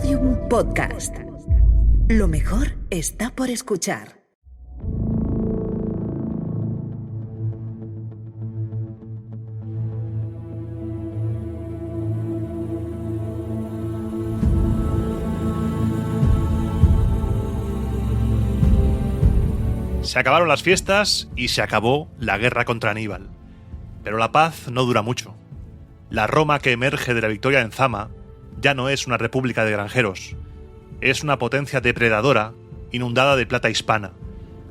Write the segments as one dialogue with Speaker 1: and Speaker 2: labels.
Speaker 1: Podium Podcast. Lo mejor está por escuchar.
Speaker 2: Se acabaron las fiestas y se acabó la guerra contra Aníbal. Pero la paz no dura mucho. La Roma que emerge de la victoria en Zama ya no es una república de granjeros. Es una potencia depredadora inundada de plata hispana,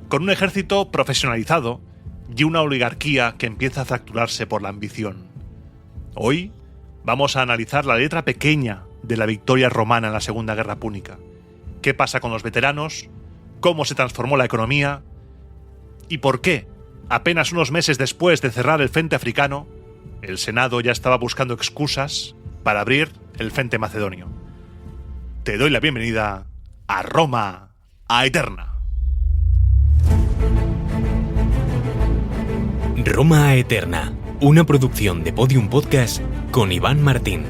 Speaker 2: con un ejército profesionalizado y una oligarquía que empieza a fracturarse por la ambición. Hoy vamos a analizar la letra pequeña de la victoria romana en la Segunda Guerra Púnica. ¿Qué pasa con los veteranos? ¿Cómo se transformó la economía? ¿Y por qué, apenas unos meses después de cerrar el frente africano, el Senado ya estaba buscando excusas para abrir el frente macedonio? Te doy la bienvenida a Roma Aeterna.
Speaker 3: Roma Aeterna, una producción de Podium Podcast con Iván Martín.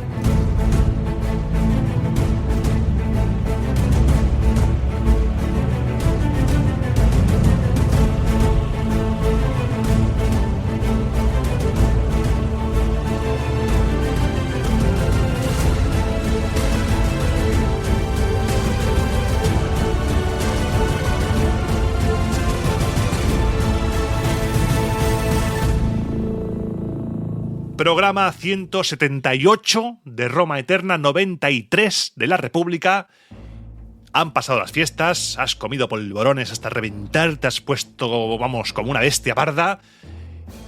Speaker 2: Programa 178 de Roma Eterna, 93 de la República. Han pasado las fiestas, has comido polvorones hasta reventar, te has puesto, vamos, como una bestia parda.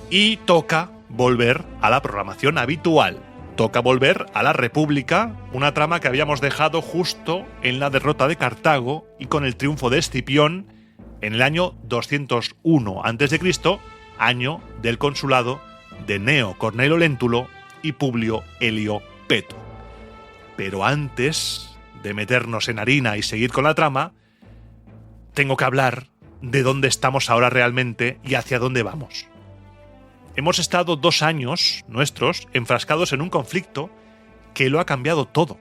Speaker 2: Y toca volver a la programación habitual. Toca volver a la República, una trama que habíamos dejado justo en la derrota de Cartago y con el triunfo de Escipión en el año 201 a.C., año del consulado de Cneo Cornelio Léntulo y Publio Helio Peto. Pero antes de meternos en harina y seguir con la trama, tengo que hablar de dónde estamos ahora realmente y hacia dónde vamos. Hemos estado 2 años nuestros enfrascados en un conflicto que lo ha cambiado todo.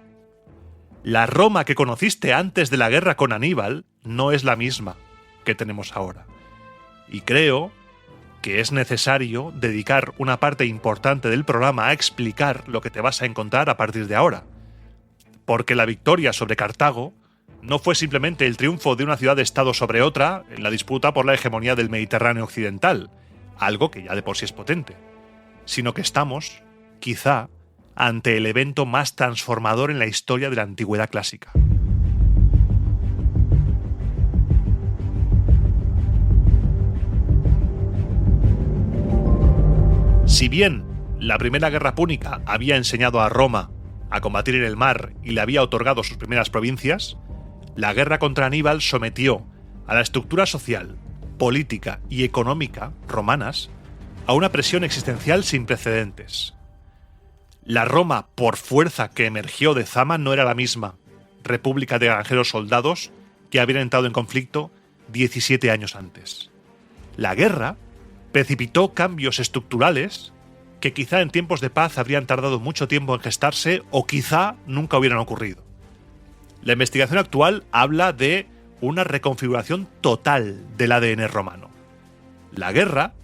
Speaker 2: La Roma que conociste antes de la guerra con Aníbal no es la misma que tenemos ahora. Y creo que es necesario dedicar una parte importante del programa a explicar lo que te vas a encontrar a partir de ahora. Porque la victoria sobre Cartago no fue simplemente el triunfo de una ciudad-estado sobre otra en la disputa por la hegemonía del Mediterráneo occidental, algo que ya de por sí es potente, sino que estamos, quizá, ante el evento más transformador en la historia de la antigüedad clásica. Si bien la Primera Guerra Púnica había enseñado a Roma a combatir en el mar y le había otorgado sus primeras provincias, la guerra contra Aníbal sometió a la estructura social, política y económica romanas a una presión existencial sin precedentes. La Roma por fuerza que emergió de Zama no era la misma república de granjeros soldados que habían entrado en conflicto 17 años antes. La guerra precipitó cambios estructurales que quizá en tiempos de paz habrían tardado mucho tiempo en gestarse o quizá nunca hubieran ocurrido. La investigación actual habla de una reconfiguración total del ADN romano. La guerra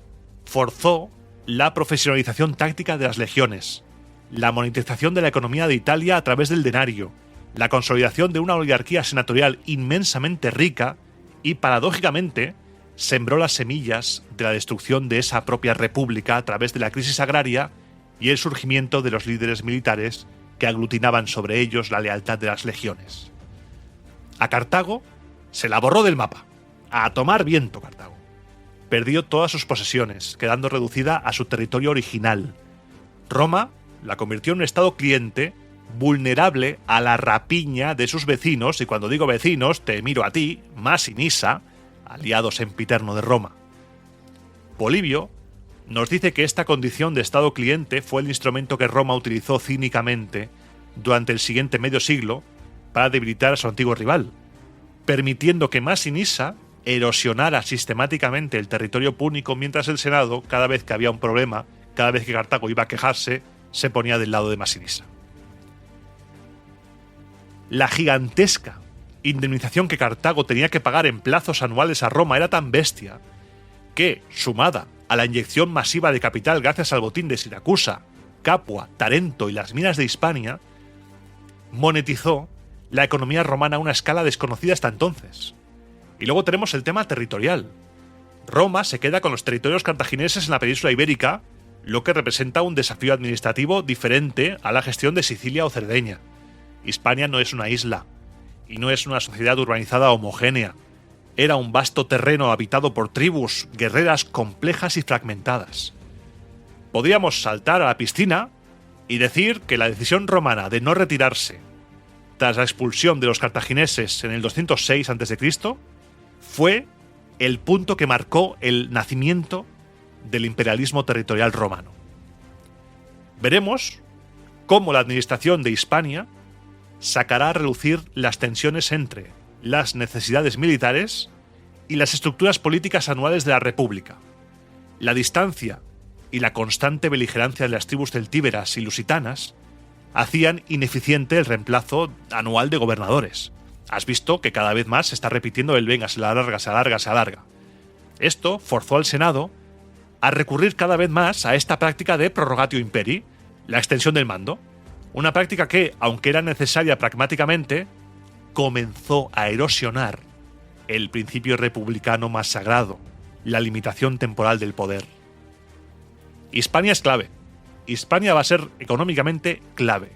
Speaker 2: forzó la profesionalización táctica de las legiones, la monetización de la economía de Italia a través del denario, la consolidación de una oligarquía senatorial inmensamente rica y, paradójicamente, sembró las semillas de la destrucción de esa propia república a través de la crisis agraria y el surgimiento de los líderes militares que aglutinaban sobre ellos la lealtad de las legiones. A Cartago se la borró del mapa. A tomar viento Cartago. Perdió todas sus posesiones, quedando reducida a su territorio original. Roma la convirtió en un estado cliente vulnerable a la rapiña de sus vecinos, y cuando digo vecinos te miro a ti, Masinisa, aliado sempiterno de Roma. Polibio nos dice que esta condición de estado cliente fue el instrumento que Roma utilizó cínicamente durante el siguiente medio siglo para debilitar a su antiguo rival, permitiendo que Masinisa erosionara sistemáticamente el territorio púnico, mientras el Senado, cada vez que había un problema, cada vez que Cartago iba a quejarse, se ponía del lado de Masinisa. La gigantesca indemnización que Cartago tenía que pagar en plazos anuales a Roma era tan bestia que, sumada a la inyección masiva de capital gracias al botín de Siracusa, Capua, Tarento y las minas de Hispania, monetizó la economía romana a una escala desconocida hasta entonces. Y luego tenemos el tema territorial. Roma se queda con los territorios cartagineses en la península ibérica, lo que representa un desafío administrativo diferente a la gestión de Sicilia o Cerdeña. Hispania no es una isla, y no es una sociedad urbanizada homogénea. Era un vasto terreno habitado por tribus guerreras complejas y fragmentadas. Podríamos saltar a la piscina y decir que la decisión romana de no retirarse tras la expulsión de los cartagineses en el 206 a.C. fue el punto que marcó el nacimiento del imperialismo territorial romano. Veremos cómo la administración de Hispania sacará a relucir las tensiones entre las necesidades militares y las estructuras políticas anuales de la República. La distancia y la constante beligerancia de las tribus celtíberas y lusitanas hacían ineficiente el reemplazo anual de gobernadores. Has visto que cada vez más se está repitiendo el venga, se alarga, se alarga, se alarga. Esto forzó al Senado a recurrir cada vez más a esta práctica de prorogatio imperi, la extensión del mando. Una práctica que, aunque era necesaria pragmáticamente, comenzó a erosionar el principio republicano más sagrado, la limitación temporal del poder. Hispania es clave. Hispania va a ser económicamente clave.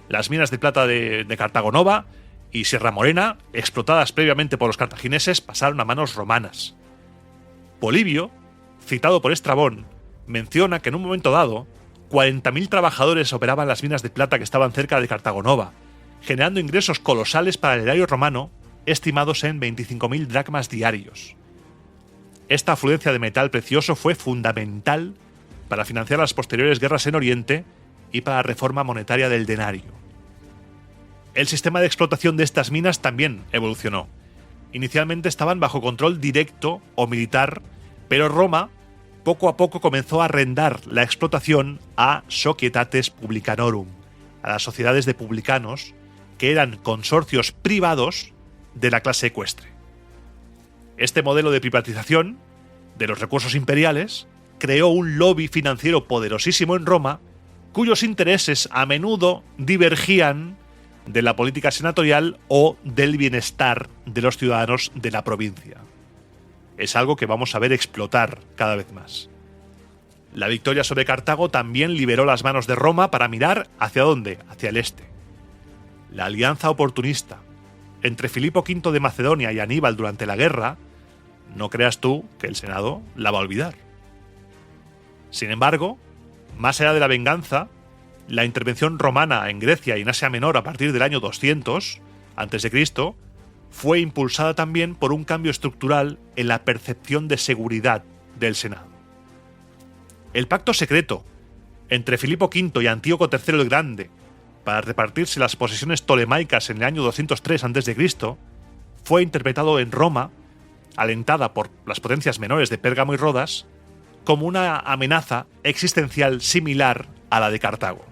Speaker 2: Las minas de plata de Cartago Nova y Sierra Morena, explotadas previamente por los cartagineses, pasaron a manos romanas. Polibio, citado por Estrabón, menciona que en un momento dado 40.000 trabajadores operaban las minas de plata que estaban cerca de Cartago Nova, generando ingresos colosales para el erario romano, estimados en 25.000 dracmas diarios. Esta afluencia de metal precioso fue fundamental para financiar las posteriores guerras en Oriente y para la reforma monetaria del denario. El sistema de explotación de estas minas también evolucionó. Inicialmente estaban bajo control directo o militar, pero Roma poco a poco comenzó a arrendar la explotación a societates publicanorum, a las sociedades de publicanos, que eran consorcios privados de la clase ecuestre. Este modelo de privatización de los recursos imperiales creó un lobby financiero poderosísimo en Roma, cuyos intereses a menudo divergían de la política senatorial o del bienestar de los ciudadanos de la provincia. Es algo que vamos a ver explotar cada vez más. La victoria sobre Cartago también liberó las manos de Roma para mirar ¿hacia dónde? Hacia el este. La alianza oportunista entre Filipo V de Macedonia y Aníbal durante la guerra, no creas tú que el Senado la va a olvidar. Sin embargo, más allá de la venganza, la intervención romana en Grecia y en Asia Menor a partir del año 200 a.C. fue impulsada también por un cambio estructural en la percepción de seguridad del Senado. El pacto secreto entre Filipo V y Antíoco III el Grande para repartirse las posesiones tolemaicas en el año 203 a.C. fue interpretado en Roma, alentada por las potencias menores de Pérgamo y Rodas, como una amenaza existencial similar a la de Cartago.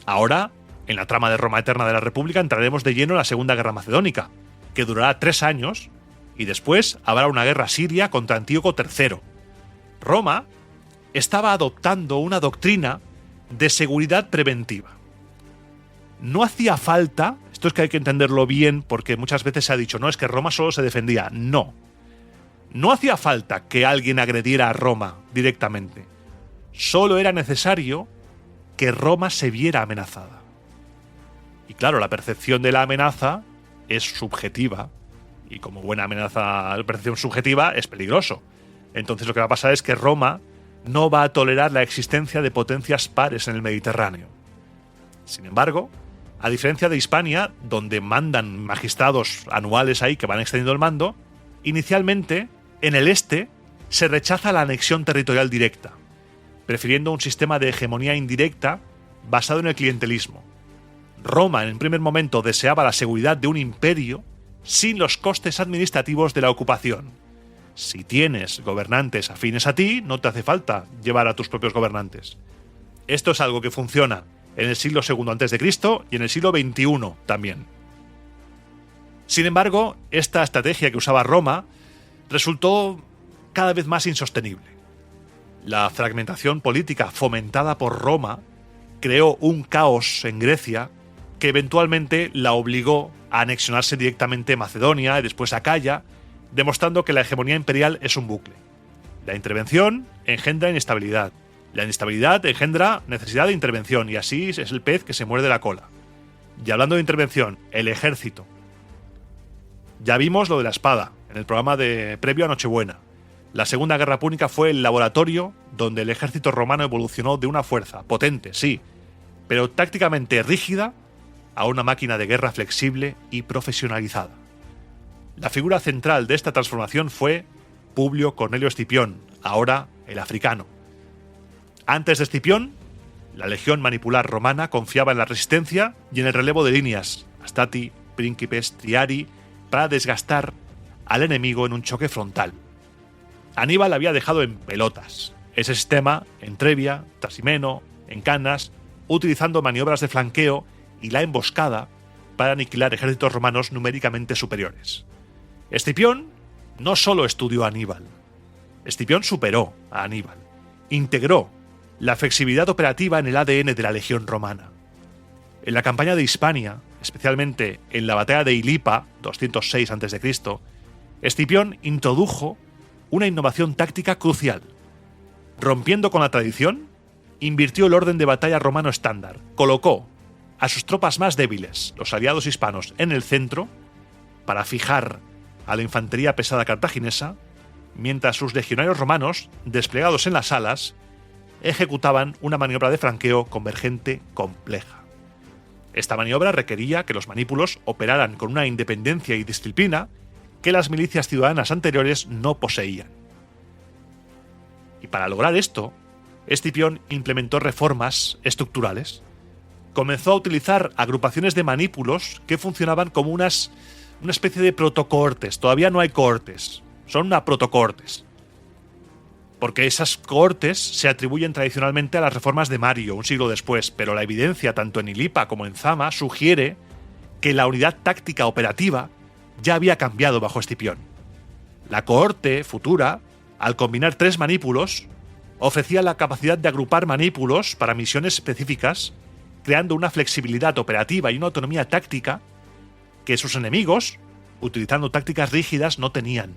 Speaker 2: Ahora, en la trama de Roma Eterna de la República, entraremos de lleno en la Segunda Guerra Macedónica, que durará 3 años, y después habrá una guerra siria contra Antíoco III. Roma estaba adoptando una doctrina de seguridad preventiva. No hacía falta, esto es que hay que entenderlo bien porque muchas veces se ha dicho, no, es que Roma solo se defendía. No. No hacía falta que alguien agrediera a Roma directamente. Solo era necesario que Roma se viera amenazada. Y claro, la percepción de la amenaza es subjetiva. Y como buena amenaza, percepción subjetiva, es peligroso. Entonces lo que va a pasar es que Roma no va a tolerar la existencia de potencias pares en el Mediterráneo. Sin embargo, a diferencia de Hispania, donde mandan magistrados anuales ahí que van extendiendo el mando, inicialmente, en el este, se rechaza la anexión territorial directa, prefiriendo un sistema de hegemonía indirecta basado en el clientelismo. Roma, en el primer momento, deseaba la seguridad de un imperio sin los costes administrativos de la ocupación. Si tienes gobernantes afines a ti, no te hace falta llevar a tus propios gobernantes. Esto es algo que funciona en el siglo II a.C. y en el siglo XXI también. Sin embargo, esta estrategia que usaba Roma resultó cada vez más insostenible. La fragmentación política fomentada por Roma creó un caos en Grecia que eventualmente la obligó a anexionarse directamente a Macedonia y después a Acaya, demostrando que la hegemonía imperial es un bucle. La intervención engendra inestabilidad. La inestabilidad engendra necesidad de intervención y así es el pez que se muerde la cola. Y hablando de intervención, el ejército. Ya vimos lo de la espada en el programa previo a Nochebuena. La Segunda Guerra Púnica fue el laboratorio donde el ejército romano evolucionó de una fuerza potente, sí, pero tácticamente rígida, a una máquina de guerra flexible y profesionalizada. La figura central de esta transformación fue Publio Cornelio Escipión, ahora el africano. Antes de Escipión, la legión manipular romana confiaba en la resistencia y en el relevo de líneas, astati, príncipes, triari, para desgastar al enemigo en un choque frontal. Aníbal había dejado en pelotas ese sistema en Trebia, Trasimeno, en Canas, utilizando maniobras de flanqueo y la emboscada para aniquilar ejércitos romanos numéricamente superiores. Escipión no solo estudió a Aníbal, Escipión superó a Aníbal, integró la flexibilidad operativa en el ADN de la legión romana. En la campaña de Hispania, especialmente en la batalla de Ilipa, 206 a.C., Escipión introdujo una innovación táctica crucial. Rompiendo con la tradición, invirtió el orden de batalla romano estándar, colocó a sus tropas más débiles, los aliados hispanos, en el centro, para fijar a la infantería pesada cartaginesa, mientras sus legionarios romanos, desplegados en las alas, ejecutaban una maniobra de flanqueo convergente compleja. Esta maniobra requería que los manípulos operaran con una independencia y disciplina que las milicias ciudadanas anteriores no poseían. Y para lograr esto, Escipión implementó reformas estructurales. Comenzó a utilizar agrupaciones de manípulos que funcionaban como una especie de protocohortes. Todavía no hay cohortes, son una protocohortes. Porque esas cohortes se atribuyen tradicionalmente a las reformas de Mario, un siglo después, pero la evidencia tanto en Ilipa como en Zama sugiere que la unidad táctica operativa ya había cambiado bajo Escipión. La cohorte futura, al combinar 3 manípulos, ofrecía la capacidad de agrupar manípulos para misiones específicas, creando una flexibilidad operativa y una autonomía táctica que sus enemigos, utilizando tácticas rígidas, no tenían,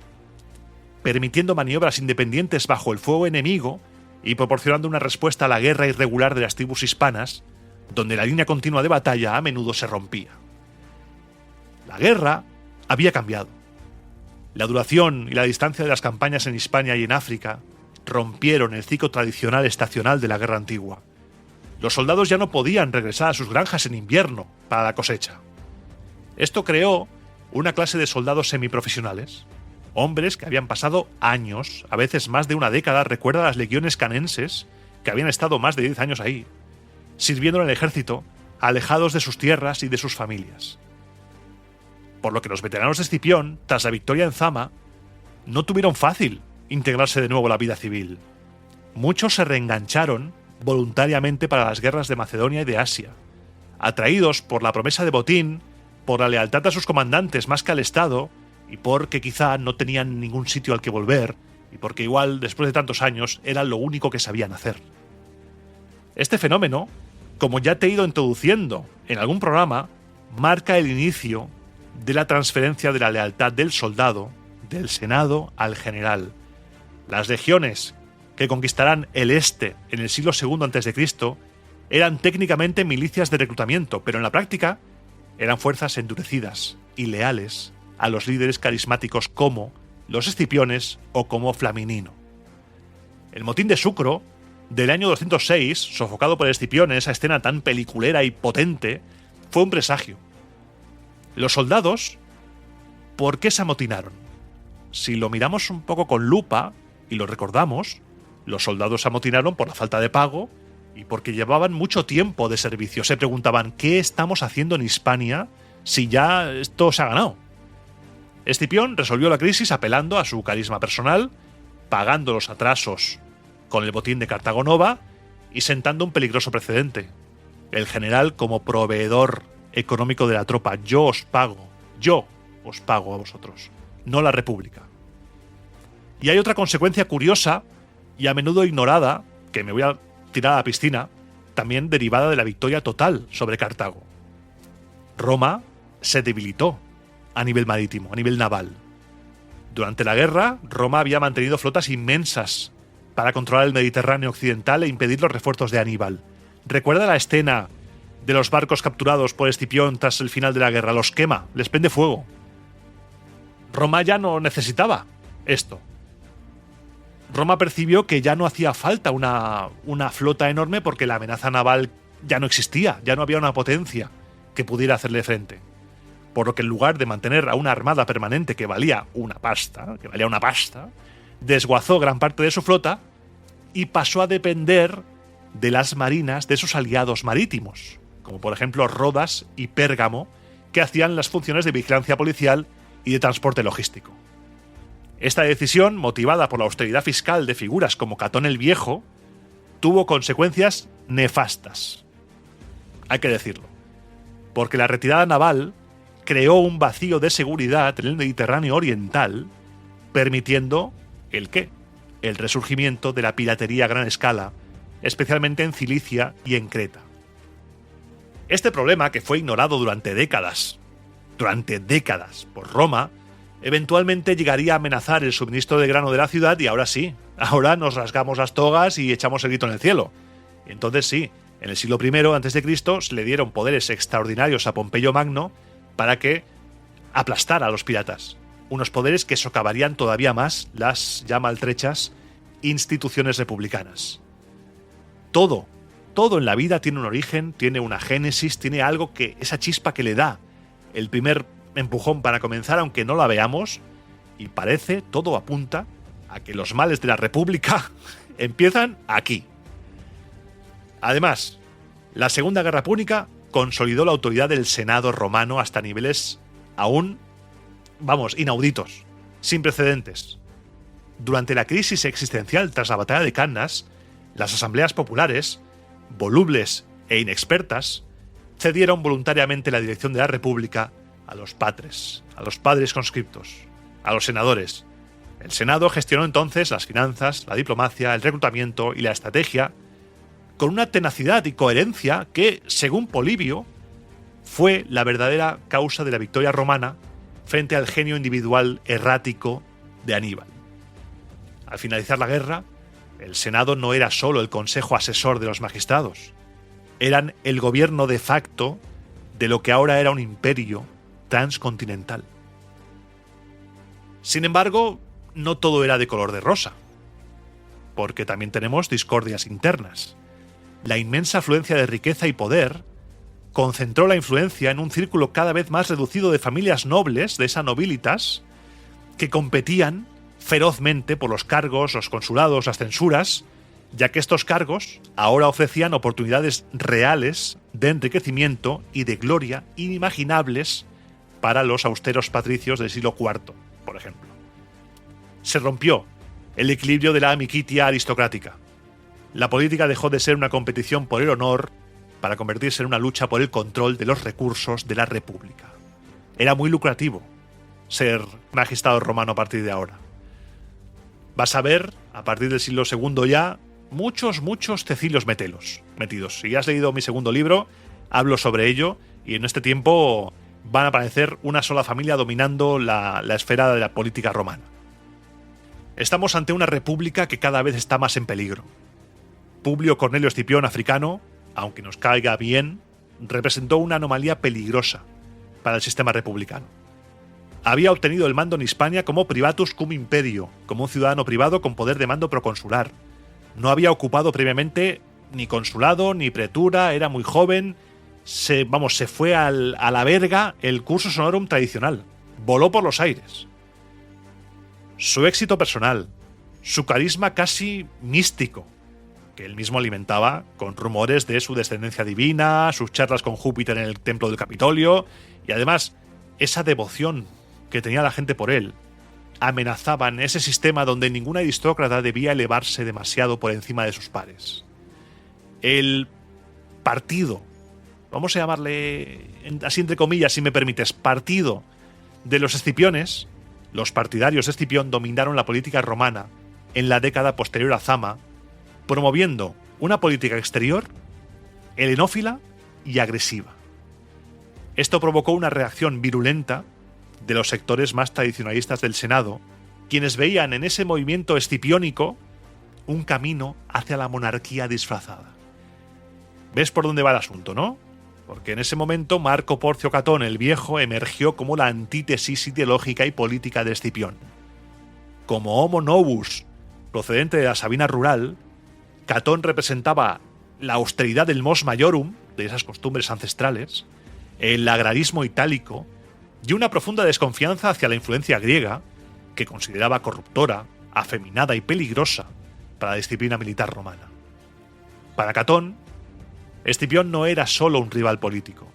Speaker 2: permitiendo maniobras independientes bajo el fuego enemigo y proporcionando una respuesta a la guerra irregular de las tribus hispanas, donde la línea continua de batalla a menudo se rompía. La guerra había cambiado. La duración y la distancia de las campañas en Hispania y en África rompieron el ciclo tradicional estacional de la guerra antigua. Los soldados ya no podían regresar a sus granjas en invierno para la cosecha. Esto creó una clase de soldados semiprofesionales, hombres que habían pasado años, a veces más de una década, recuerda las legiones canenses, que habían estado más de 10 años ahí, sirviendo en el ejército, alejados de sus tierras y de sus familias. Por lo que los veteranos de Escipión, tras la victoria en Zama, no tuvieron fácil integrarse de nuevo a la vida civil. Muchos se reengancharon voluntariamente para las guerras de Macedonia y de Asia, atraídos por la promesa de botín, por la lealtad a sus comandantes más que al Estado, y porque quizá no tenían ningún sitio al que volver, y porque igual, después de tantos años, era lo único que sabían hacer. Este fenómeno, como ya te he ido introduciendo en algún programa, marca el inicio de la transferencia de la lealtad del soldado, del senado al general. Las legiones que conquistarán el este en el siglo II a.C. eran técnicamente milicias de reclutamiento, pero en la práctica eran fuerzas endurecidas y leales a los líderes carismáticos como los Escipiones o como Flaminino. El motín de Sucro, del año 206, sofocado por Escipión en esa escena tan peliculera y potente, fue un presagio. Los soldados, ¿por qué se amotinaron? Si lo miramos un poco con lupa y lo recordamos, los soldados se amotinaron por la falta de pago y porque llevaban mucho tiempo de servicio. Se preguntaban, ¿qué estamos haciendo en Hispania si ya esto se ha ganado? Escipión resolvió la crisis apelando a su carisma personal, pagando los atrasos con el botín de Cartago Nova y sentando un peligroso precedente. el general como proveedor económico de la tropa. Yo os pago a vosotros, no la República. Y hay otra consecuencia curiosa y a menudo ignorada, que me voy a tirar a la piscina, también derivada de la victoria total sobre Cartago. Roma se debilitó a nivel marítimo, a nivel naval. Durante la guerra, Roma había mantenido flotas inmensas para controlar el Mediterráneo occidental e impedir los refuerzos de Aníbal. ¿Recuerda la escena de los barcos capturados por Escipión tras el final de la guerra? Los quema, les prende fuego. Roma ya no necesitaba esto. Roma percibió que ya no hacía falta una flota enorme porque la amenaza naval ya no existía, ya no había una potencia que pudiera hacerle frente. Por lo que en lugar de mantener a una armada permanente que valía una pasta, desguazó gran parte de su flota y pasó a depender de las marinas de sus aliados marítimos, como por ejemplo Rodas y Pérgamo, que hacían las funciones de vigilancia policial y de transporte logístico. Esta decisión, motivada por la austeridad fiscal de figuras como Catón el Viejo, tuvo consecuencias nefastas. Hay que decirlo, porque la retirada naval creó un vacío de seguridad en el Mediterráneo oriental, permitiendo ¿el qué? El resurgimiento de la piratería a gran escala, especialmente en Cilicia y en Creta. Este problema, que fue ignorado durante décadas por Roma, eventualmente llegaría a amenazar el suministro de grano de la ciudad y ahora sí, ahora nos rasgamos las togas y echamos el grito en el cielo. Entonces sí, en el siglo I a.C. se le dieron poderes extraordinarios a Pompeyo Magno para que aplastara a los piratas. Unos poderes que socavarían todavía más las ya maltrechas instituciones republicanas. Todo en la vida tiene un origen, tiene una génesis, tiene algo que, esa chispa que le da el primer empujón para comenzar, aunque no la veamos, y parece, todo apunta a que los males de la República empiezan aquí. Además, la Segunda Guerra Púnica consolidó la autoridad del Senado romano hasta niveles aún, inauditos, sin precedentes. Durante la crisis existencial tras la batalla de Cannas, las asambleas populares, volubles e inexpertas, cedieron voluntariamente la dirección de la República a los padres conscriptos, a los senadores. El Senado gestionó entonces las finanzas, la diplomacia, el reclutamiento y la estrategia con una tenacidad y coherencia que, según Polibio, fue la verdadera causa de la victoria romana frente al genio individual errático de Aníbal. Al finalizar la guerra, el Senado no era solo el consejo asesor de los magistrados, eran el gobierno de facto de lo que ahora era un imperio transcontinental. Sin embargo, no todo era de color de rosa, porque también tenemos discordias internas. La inmensa afluencia de riqueza y poder concentró la influencia en un círculo cada vez más reducido de familias nobles, de esa nobilitas, que competían ferozmente por los cargos, los consulados, las censuras, ya que estos cargos ahora ofrecían oportunidades reales de enriquecimiento y de gloria inimaginables para los austeros patricios del siglo IV, por ejemplo. Se rompió el equilibrio de la amicitia aristocrática. La política dejó de ser una competición por el honor para convertirse en una lucha por el control de los recursos de la República. Era muy lucrativo ser magistrado romano a partir de ahora. Vas a ver, a partir del siglo II ya, muchos Cecilios metidos. Si has leído mi segundo libro, hablo sobre ello, y en este tiempo van a aparecer una sola familia dominando la esfera de la política romana. Estamos ante una república que cada vez está más en peligro. Publio Cornelio Escipión africano, aunque nos caiga bien, representó una anomalía peligrosa para el sistema republicano. Había obtenido el mando en Hispania como privatus cum imperio, como un ciudadano privado con poder de mando proconsular. No había ocupado previamente ni consulado ni pretura, era muy joven, se fue a la verga el cursus honorum tradicional, voló por los aires. Su éxito personal, su carisma casi místico, que él mismo alimentaba con rumores de su descendencia divina, sus charlas con Júpiter en el templo del Capitolio, y además esa devoción que tenía la gente por él, amenazaban ese sistema donde ningún aristócrata debía elevarse demasiado por encima de sus pares. El partido vamos a llamarle así entre comillas, si me permites, partido de los Escipiones, los partidarios de Escipión dominaron la política romana en la década posterior a Zama, promoviendo una política exterior helenófila y agresiva. Esto provocó una reacción virulenta de los sectores más tradicionalistas del Senado, quienes veían en ese movimiento escipiónico un camino hacia la monarquía disfrazada. ¿Ves por dónde va el asunto, no? Porque en ese momento Marco Porcio Catón el Viejo emergió como la antítesis ideológica y política de Escipión. Como homo novus, procedente de la Sabina rural, Catón representaba la austeridad del mos maiorum, de esas costumbres ancestrales, el agrarismo itálico y una profunda desconfianza hacia la influencia griega, que consideraba corruptora, afeminada y peligrosa para la disciplina militar romana. Para Catón, Escipión no era solo un rival político,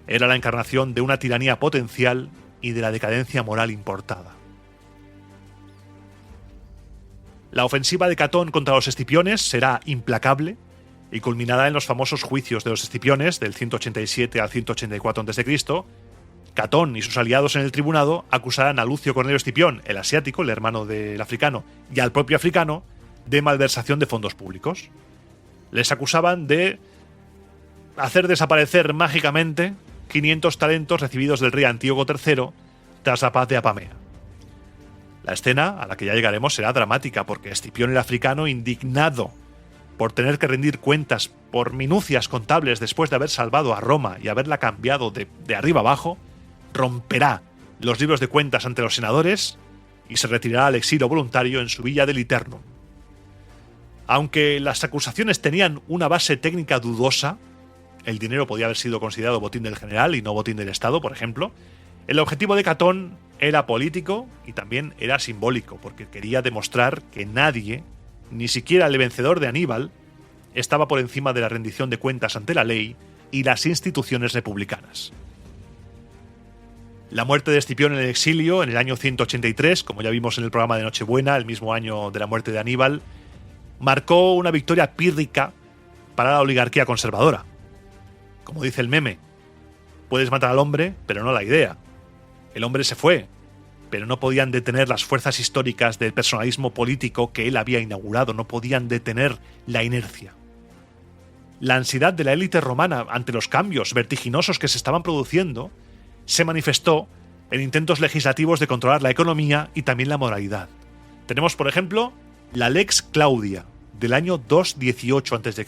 Speaker 2: era la encarnación de una tiranía potencial y de la decadencia moral importada. La ofensiva de Catón contra los escipiones será implacable y culminará en los famosos juicios de los escipiones del 187 al 184 a.C. Catón y sus aliados en el tribunado acusarán a Lucio Cornelio Escipión, el asiático, el hermano del africano, y al propio africano de malversación de fondos públicos. Les acusaban de hacer desaparecer mágicamente 500 talentos recibidos del rey Antíoco III tras la paz de Apamea. La escena, a la que ya llegaremos, será dramática porque Escipión el africano, indignado por tener que rendir cuentas por minucias contables después de haber salvado a Roma y haberla cambiado de arriba abajo, romperá los libros de cuentas ante los senadores y se retirará al exilio voluntario en su villa del Liternum. Aunque las acusaciones tenían una base técnica dudosa, el dinero podía haber sido considerado botín del general y no botín del Estado, por ejemplo, el objetivo de Catón era político y también era simbólico, porque quería demostrar que nadie, ni siquiera el vencedor de Aníbal, estaba por encima de la rendición de cuentas ante la ley y las instituciones republicanas. La muerte de Escipión en el exilio en el año 183, como ya vimos en el programa de Nochebuena, el mismo año de la muerte de Aníbal, marcó una victoria pírrica para la oligarquía conservadora. Como dice el meme, puedes matar al hombre, pero no la idea. El hombre se fue, pero no podían detener las fuerzas históricas del personalismo político que él había inaugurado, no podían detener la inercia. La ansiedad de la élite romana ante los cambios vertiginosos que se estaban produciendo se manifestó en intentos legislativos de controlar la economía y también la moralidad. Tenemos, por ejemplo, la Lex Claudia, del año 218 a.C.,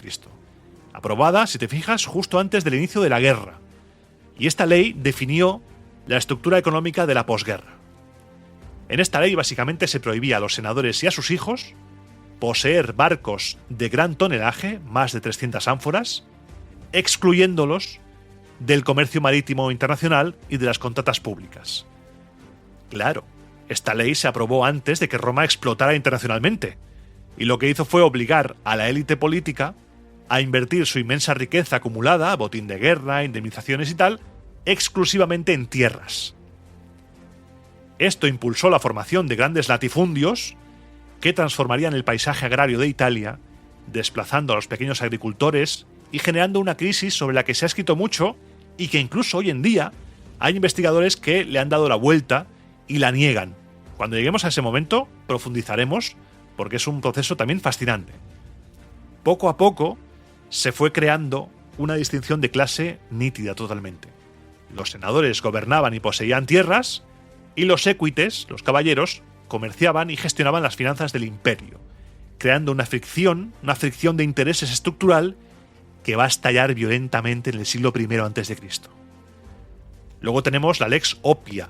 Speaker 2: aprobada, si te fijas, justo antes del inicio de la guerra. Y esta ley definió la estructura económica de la posguerra. En esta ley básicamente se prohibía a los senadores y a sus hijos poseer barcos de gran tonelaje, más de 300 ánforas, excluyéndolos del comercio marítimo internacional y de las contratas públicas. Claro, esta ley se aprobó antes de que Roma explotara internacionalmente, y lo que hizo fue obligar a la élite política a invertir su inmensa riqueza acumulada, botín de guerra, indemnizaciones y tal, exclusivamente en tierras. Esto impulsó la formación de grandes latifundios que transformarían el paisaje agrario de Italia, desplazando a los pequeños agricultores y generando una crisis sobre la que se ha escrito mucho y que incluso hoy en día hay investigadores que le han dado la vuelta y la niegan. Cuando lleguemos a ese momento profundizaremos porque es un proceso también fascinante. Poco a poco se fue creando una distinción de clase nítida totalmente. Los senadores gobernaban y poseían tierras y los equites, los caballeros, comerciaban y gestionaban las finanzas del imperio, creando una fricción de intereses estructural que va a estallar violentamente en el siglo I a.C. Luego tenemos la Lex Oppia.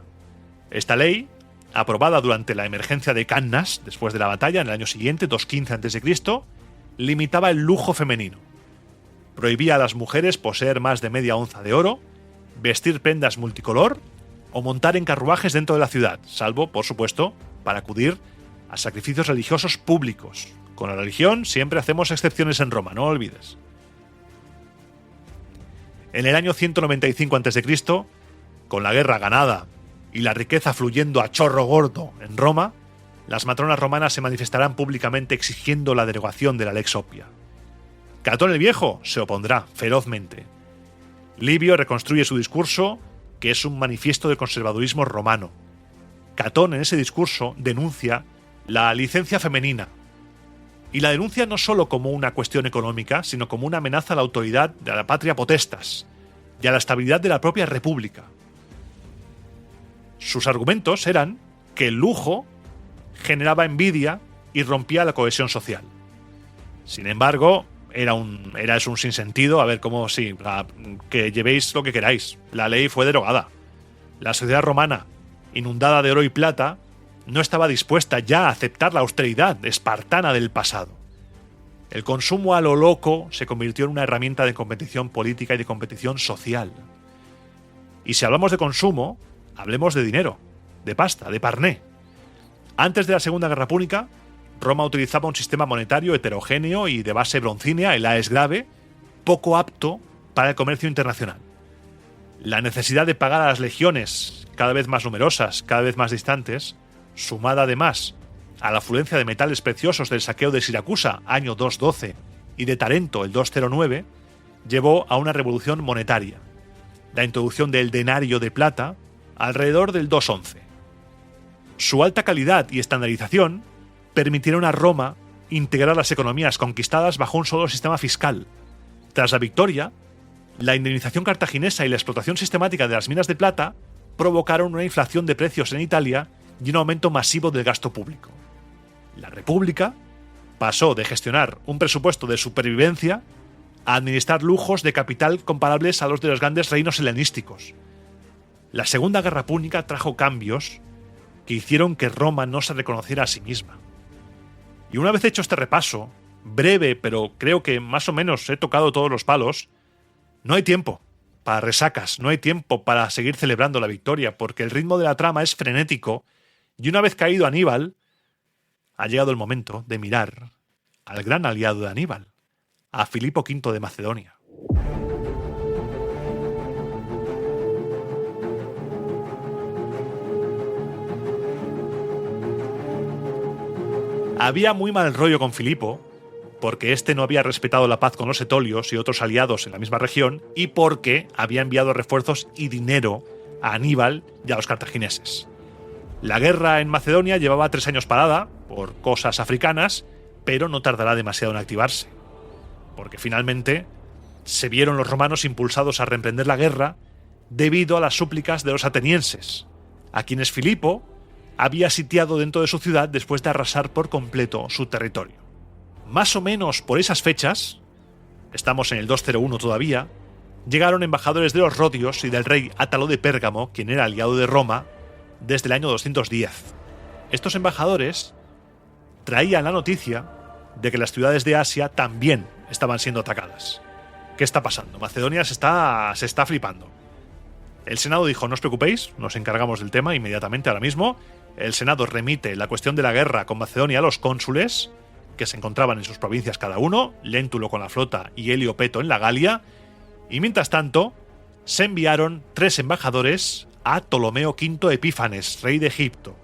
Speaker 2: Esta ley, aprobada durante la emergencia de Cannas, después de la batalla en el año siguiente, 215 a.C., limitaba el lujo femenino. Prohibía a las mujeres poseer más de media onza de oro, vestir prendas multicolor o montar en carruajes dentro de la ciudad, salvo, por supuesto, para acudir a sacrificios religiosos públicos. Con la religión siempre hacemos excepciones en Roma, no lo olvides. En el año 195 a.C., con la guerra ganada y la riqueza fluyendo a chorro gordo en Roma, las matronas romanas se manifestarán públicamente exigiendo la derogación de la Lex Oppia. Catón el Viejo se opondrá ferozmente. Livio reconstruye su discurso, que es un manifiesto del conservadurismo romano. Catón en ese discurso denuncia la licencia femenina. Y la denuncia no solo como una cuestión económica, sino como una amenaza a la autoridad de la patria potestas y a la estabilidad de la propia república. Sus argumentos eran que el lujo generaba envidia y rompía la cohesión social. Sin embargo, era un sinsentido. A ver, cómo sí, que llevéis lo que queráis. La ley fue derogada. La sociedad romana, inundada de oro y plata, no estaba dispuesta ya a aceptar la austeridad espartana del pasado. El consumo a lo loco se convirtió en una herramienta de competición política y de competición social. Y si hablamos de consumo, hablemos de dinero, de pasta, de parné. Antes de la Segunda Guerra Púnica, Roma utilizaba un sistema monetario heterogéneo y de base broncínea, el AES grave, poco apto para el comercio internacional. La necesidad de pagar a las legiones, cada vez más numerosas, cada vez más distantes, sumada además a la afluencia de metales preciosos del saqueo de Siracusa, año 212, y de Tarento, el 209, llevó a una revolución monetaria, la introducción del denario de plata alrededor del 211. Su alta calidad y estandarización permitieron a Roma integrar las economías conquistadas bajo un solo sistema fiscal. Tras la victoria, la indemnización cartaginesa y la explotación sistemática de las minas de plata provocaron una inflación de precios en Italia y un aumento masivo del gasto público. La República pasó de gestionar un presupuesto de supervivencia a administrar lujos de capital comparables a los de los grandes reinos helenísticos. La Segunda Guerra Púnica trajo cambios que hicieron que Roma no se reconociera a sí misma. Y una vez hecho este repaso, breve, pero creo que más o menos he tocado todos los palos, no hay tiempo para resacas, no hay tiempo para seguir celebrando la victoria, porque el ritmo de la trama es frenético, y una vez caído Aníbal, ha llegado el momento de mirar al gran aliado de Aníbal, a Filipo V de Macedonia. Había muy mal rollo con Filipo, porque éste no había respetado la paz con los etolios y otros aliados en la misma región, y porque había enviado refuerzos y dinero a Aníbal y a los cartagineses. La guerra en Macedonia llevaba 3 años parada, por cosas africanas, pero no tardará demasiado en activarse, porque finalmente se vieron los romanos impulsados a reemprender la guerra debido a las súplicas de los atenienses, a quienes Filipo había sitiado dentro de su ciudad después de arrasar por completo su territorio. Más o menos por esas fechas, estamos en el 201 todavía, llegaron embajadores de los rodios y del rey Átalo de Pérgamo, quien era aliado de Roma, desde el año 210. Estos embajadores traían la noticia de que las ciudades de Asia también estaban siendo atacadas. ¿Qué está pasando? Macedonia se está flipando. El Senado dijo: no os preocupéis, nos encargamos del tema inmediatamente ahora mismo. El Senado remite la cuestión de la guerra con Macedonia a los cónsules, que se encontraban en sus provincias cada uno, Léntulo con la flota y Helio Peto en la Galia, y mientras tanto se enviaron 3 embajadores a Ptolomeo V Epífanes, rey de Egipto,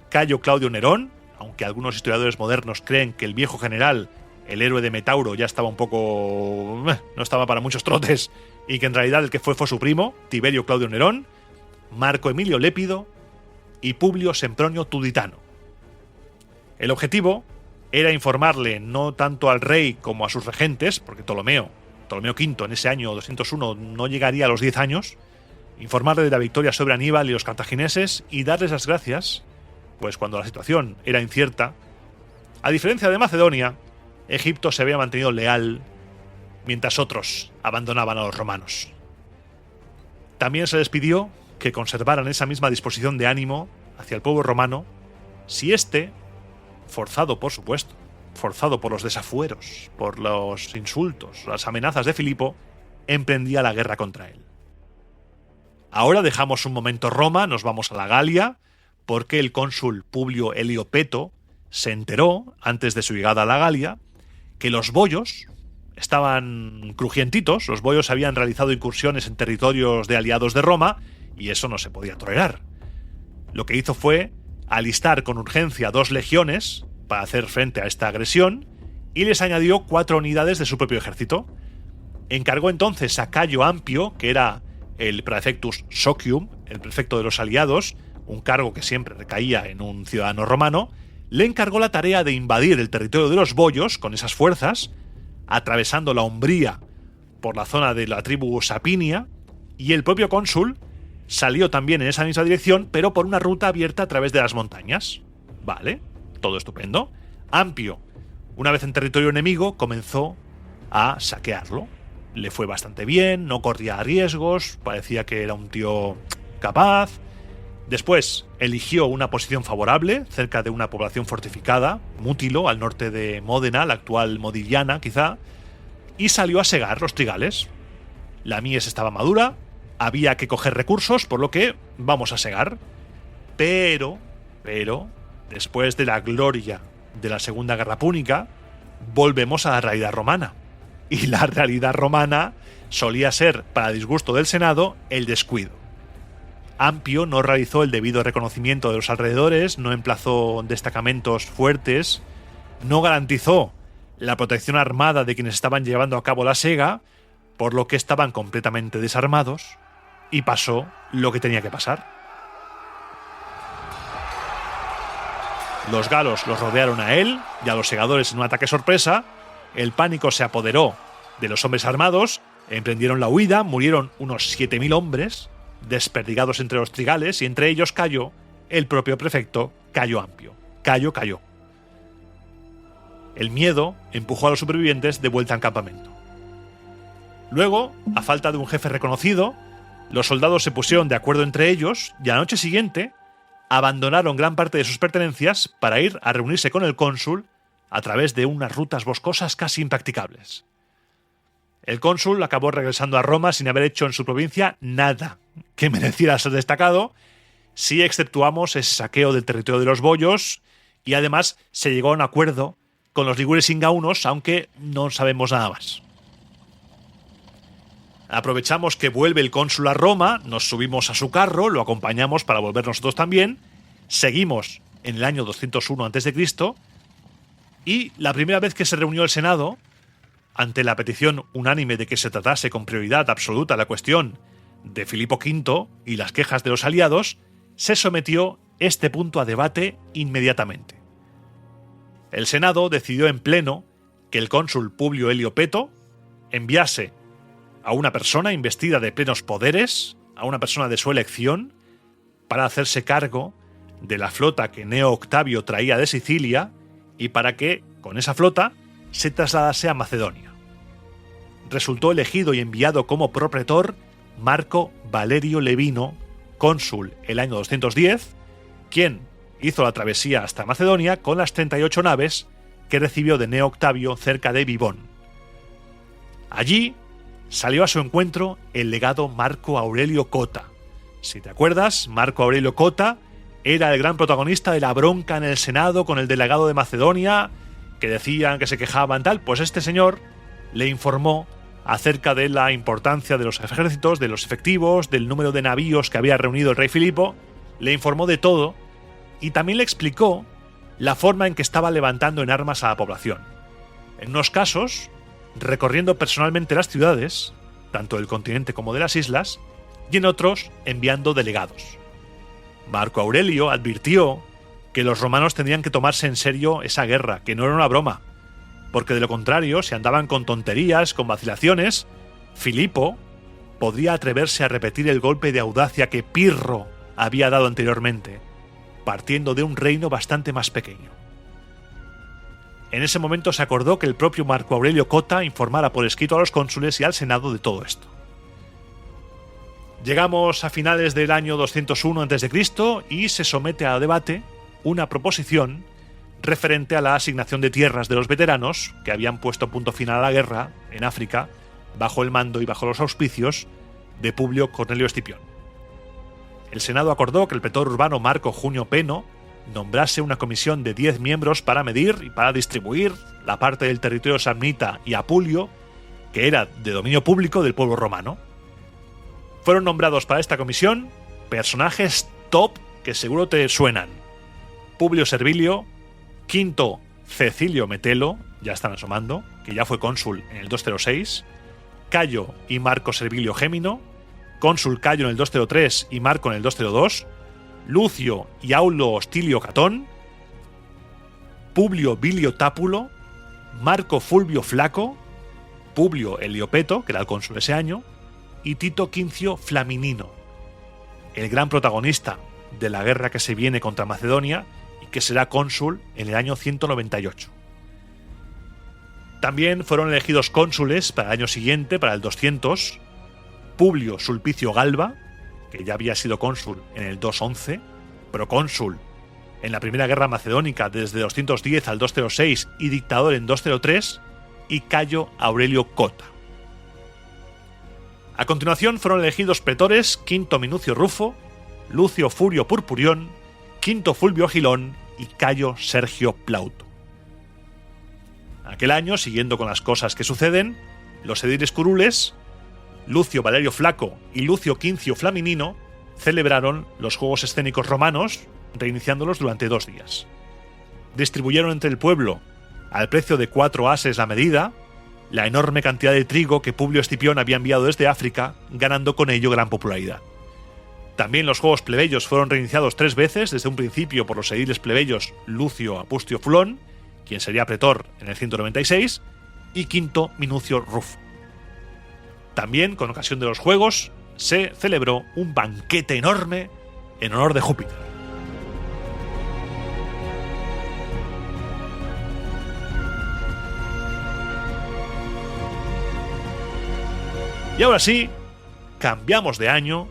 Speaker 2: Cayo Claudio Nerón, aunque algunos historiadores modernos creen que el viejo general, el héroe de Metauro, ya estaba un poco... no estaba para muchos trotes, y que en realidad el que fue su primo, Tiberio Claudio Nerón, Marco Emilio Lépido y Publio Sempronio Tuditano. El objetivo era informarle no tanto al rey como a sus regentes, porque Ptolomeo V en ese año 201 no llegaría a los 10 años, informarle de la victoria sobre Aníbal y los cartagineses y darles las gracias, pues cuando la situación era incierta, a diferencia de Macedonia, Egipto se había mantenido leal mientras otros abandonaban a los romanos. También se les pidió que conservaran esa misma disposición de ánimo hacia el pueblo romano si éste, forzado por supuesto, forzado por los desafueros, por los insultos, las amenazas de Filipo, emprendía la guerra contra él. Ahora dejamos un momento Roma, nos vamos a la Galia, porque el cónsul Publio Helio Peto se enteró, antes de su llegada a la Galia, que los boyos estaban crujientitos, los boyos habían realizado incursiones en territorios de aliados de Roma, y eso no se podía tolerar. Lo que hizo fue alistar con urgencia 2 legiones para hacer frente a esta agresión, y les añadió 4 unidades de su propio ejército. encargó entonces a Cayo Ampio, que era el praefectus socium, el prefecto de los aliados, un cargo que siempre recaía en un ciudadano romano, le encargó la tarea de invadir el territorio de los boyos con esas fuerzas, atravesando la Umbría por la zona de la tribu Sapinia, y el propio cónsul salió también en esa misma dirección, pero por una ruta abierta a través de las montañas. Vale, todo estupendo. Ampio, una vez en territorio enemigo, comenzó a saquearlo. Le fue bastante bien, no corría riesgos, parecía que era un tío capaz. Después eligió una posición favorable, cerca de una población fortificada, Mútilo, al norte de Módena, la actual Modigliana quizá, y salió a segar los trigales. La mies estaba madura, había que coger recursos, por lo que vamos a segar. Pero, después de la gloria de la Segunda Guerra Púnica, volvemos a la realidad romana. Y la realidad romana solía ser, para disgusto del Senado, el descuido. Ampio no realizó el debido reconocimiento de los alrededores, no emplazó destacamentos fuertes, no garantizó la protección armada de quienes estaban llevando a cabo la sega, por lo que estaban completamente desarmados, y pasó lo que tenía que pasar. Los galos los rodearon a él y a los segadores en un ataque sorpresa. El pánico se apoderó de los hombres armados, emprendieron la huida, murieron unos 7.000 hombres, desperdigados entre los trigales, y entre ellos cayó el propio prefecto Cayo Ampio. Cayo cayó. El miedo empujó a los supervivientes de vuelta al campamento. Luego, a falta de un jefe reconocido, los soldados se pusieron de acuerdo entre ellos y a la noche siguiente abandonaron gran parte de sus pertenencias para ir a reunirse con el cónsul a través de unas rutas boscosas casi impracticables. El cónsul acabó regresando a Roma sin haber hecho en su provincia nada que mereciera ser destacado, si exceptuamos ese saqueo del territorio de los boyos, y además se llegó a un acuerdo con los ligures ingaunos, aunque no sabemos nada más. Aprovechamos que vuelve el cónsul a Roma, nos subimos a su carro, lo acompañamos para volver nosotros también, seguimos en el año 201 a.C., y la primera vez que se reunió el Senado, ante la petición unánime de que se tratase con prioridad absoluta la cuestión de Filipo V y las quejas de los aliados, se sometió este punto a debate inmediatamente. El Senado decidió en pleno que el cónsul Publio Helio Peto enviase a una persona investida de plenos poderes, a una persona de su elección, para hacerse cargo de la flota que Neo Octavio traía de Sicilia y para que, con esa flota, se trasladase a Macedonia. Resultó elegido y enviado como propretor Marco Valerio Levino, cónsul el año 210, quien hizo la travesía hasta Macedonia con las 38 naves que recibió de Neo Octavio cerca de Bibón. Allí salió a su encuentro el legado Marco Aurelio Cota. Si te acuerdas, Marco Aurelio Cota era el gran protagonista de la bronca en el Senado con el delegado de Macedonia, que decían que se quejaban tal. Pues este señor le informó acerca de la importancia de los ejércitos, de los efectivos, del número de navíos que había reunido el rey Filipo, le informó de todo y también le explicó la forma en que estaba levantando en armas a la población. En unos casos, recorriendo personalmente las ciudades, tanto del continente como de las islas, y en otros enviando delegados. Marco Aurelio advirtió que los romanos tendrían que tomarse en serio esa guerra, que no era una broma, porque de lo contrario, si andaban con tonterías, con vacilaciones, Filipo podría atreverse a repetir el golpe de audacia que Pirro había dado anteriormente, partiendo de un reino bastante más pequeño. En ese momento se acordó que el propio Marco Aurelio Cota informara por escrito a los cónsules y al Senado de todo esto. Llegamos a finales del año 201 a.C. y se somete a debate una proposición referente a la asignación de tierras de los veteranos que habían puesto punto final a la guerra en África bajo el mando y bajo los auspicios de Publio Cornelio Escipión. El Senado acordó que el pretor urbano Marco Junio Peno nombrase una comisión de 10 miembros para medir y para distribuir la parte del territorio samnita y apulio que era de dominio público del pueblo romano. Fueron nombrados para esta comisión personajes top que seguro te suenan: Publio Servilio, Quinto Cecilio Metelo, ya están asomando, que ya fue cónsul en el 206, Cayo y Marco Servilio Gémino, cónsul Cayo en el 203 y Marco en el 202, Lucio y Aulo Hostilio Catón, Publio Bilio Tápulo, Marco Fulvio Flaco, Publio Heliopeto, que era el cónsul ese año, y Tito Quincio Flaminino, el gran protagonista de la guerra que se viene contra Macedonia y que será cónsul en el año 198. También fueron elegidos cónsules para el año siguiente, para el 200, Publio Sulpicio Galba, que ya había sido cónsul en el 211, procónsul en la Primera Guerra Macedónica desde 210 al 206 y dictador en 203, y Cayo Aurelio Cota. A continuación fueron elegidos pretores Quinto Minucio Rufo, Lucio Furio Purpurión, Quinto Fulvio Gilón y Cayo Sergio Plauto. Aquel año, siguiendo con las cosas que suceden, los ediles curules, Lucio Valerio Flaco y Lucio Quincio Flaminino, celebraron los Juegos Escénicos Romanos, reiniciándolos durante 2 días. Distribuyeron entre el pueblo, al precio de 4 ases la medida, la enorme cantidad de trigo que Publio Escipión había enviado desde África, ganando con ello gran popularidad. También los Juegos Plebeyos fueron reiniciados 3 veces, desde un principio por los ediles plebeyos Lucio Apustio Fulón, quien sería pretor en el 196, y Quinto Minucio Rufo. También, con ocasión de los Juegos, se celebró un banquete enorme en honor de Júpiter. Y ahora sí, cambiamos de año,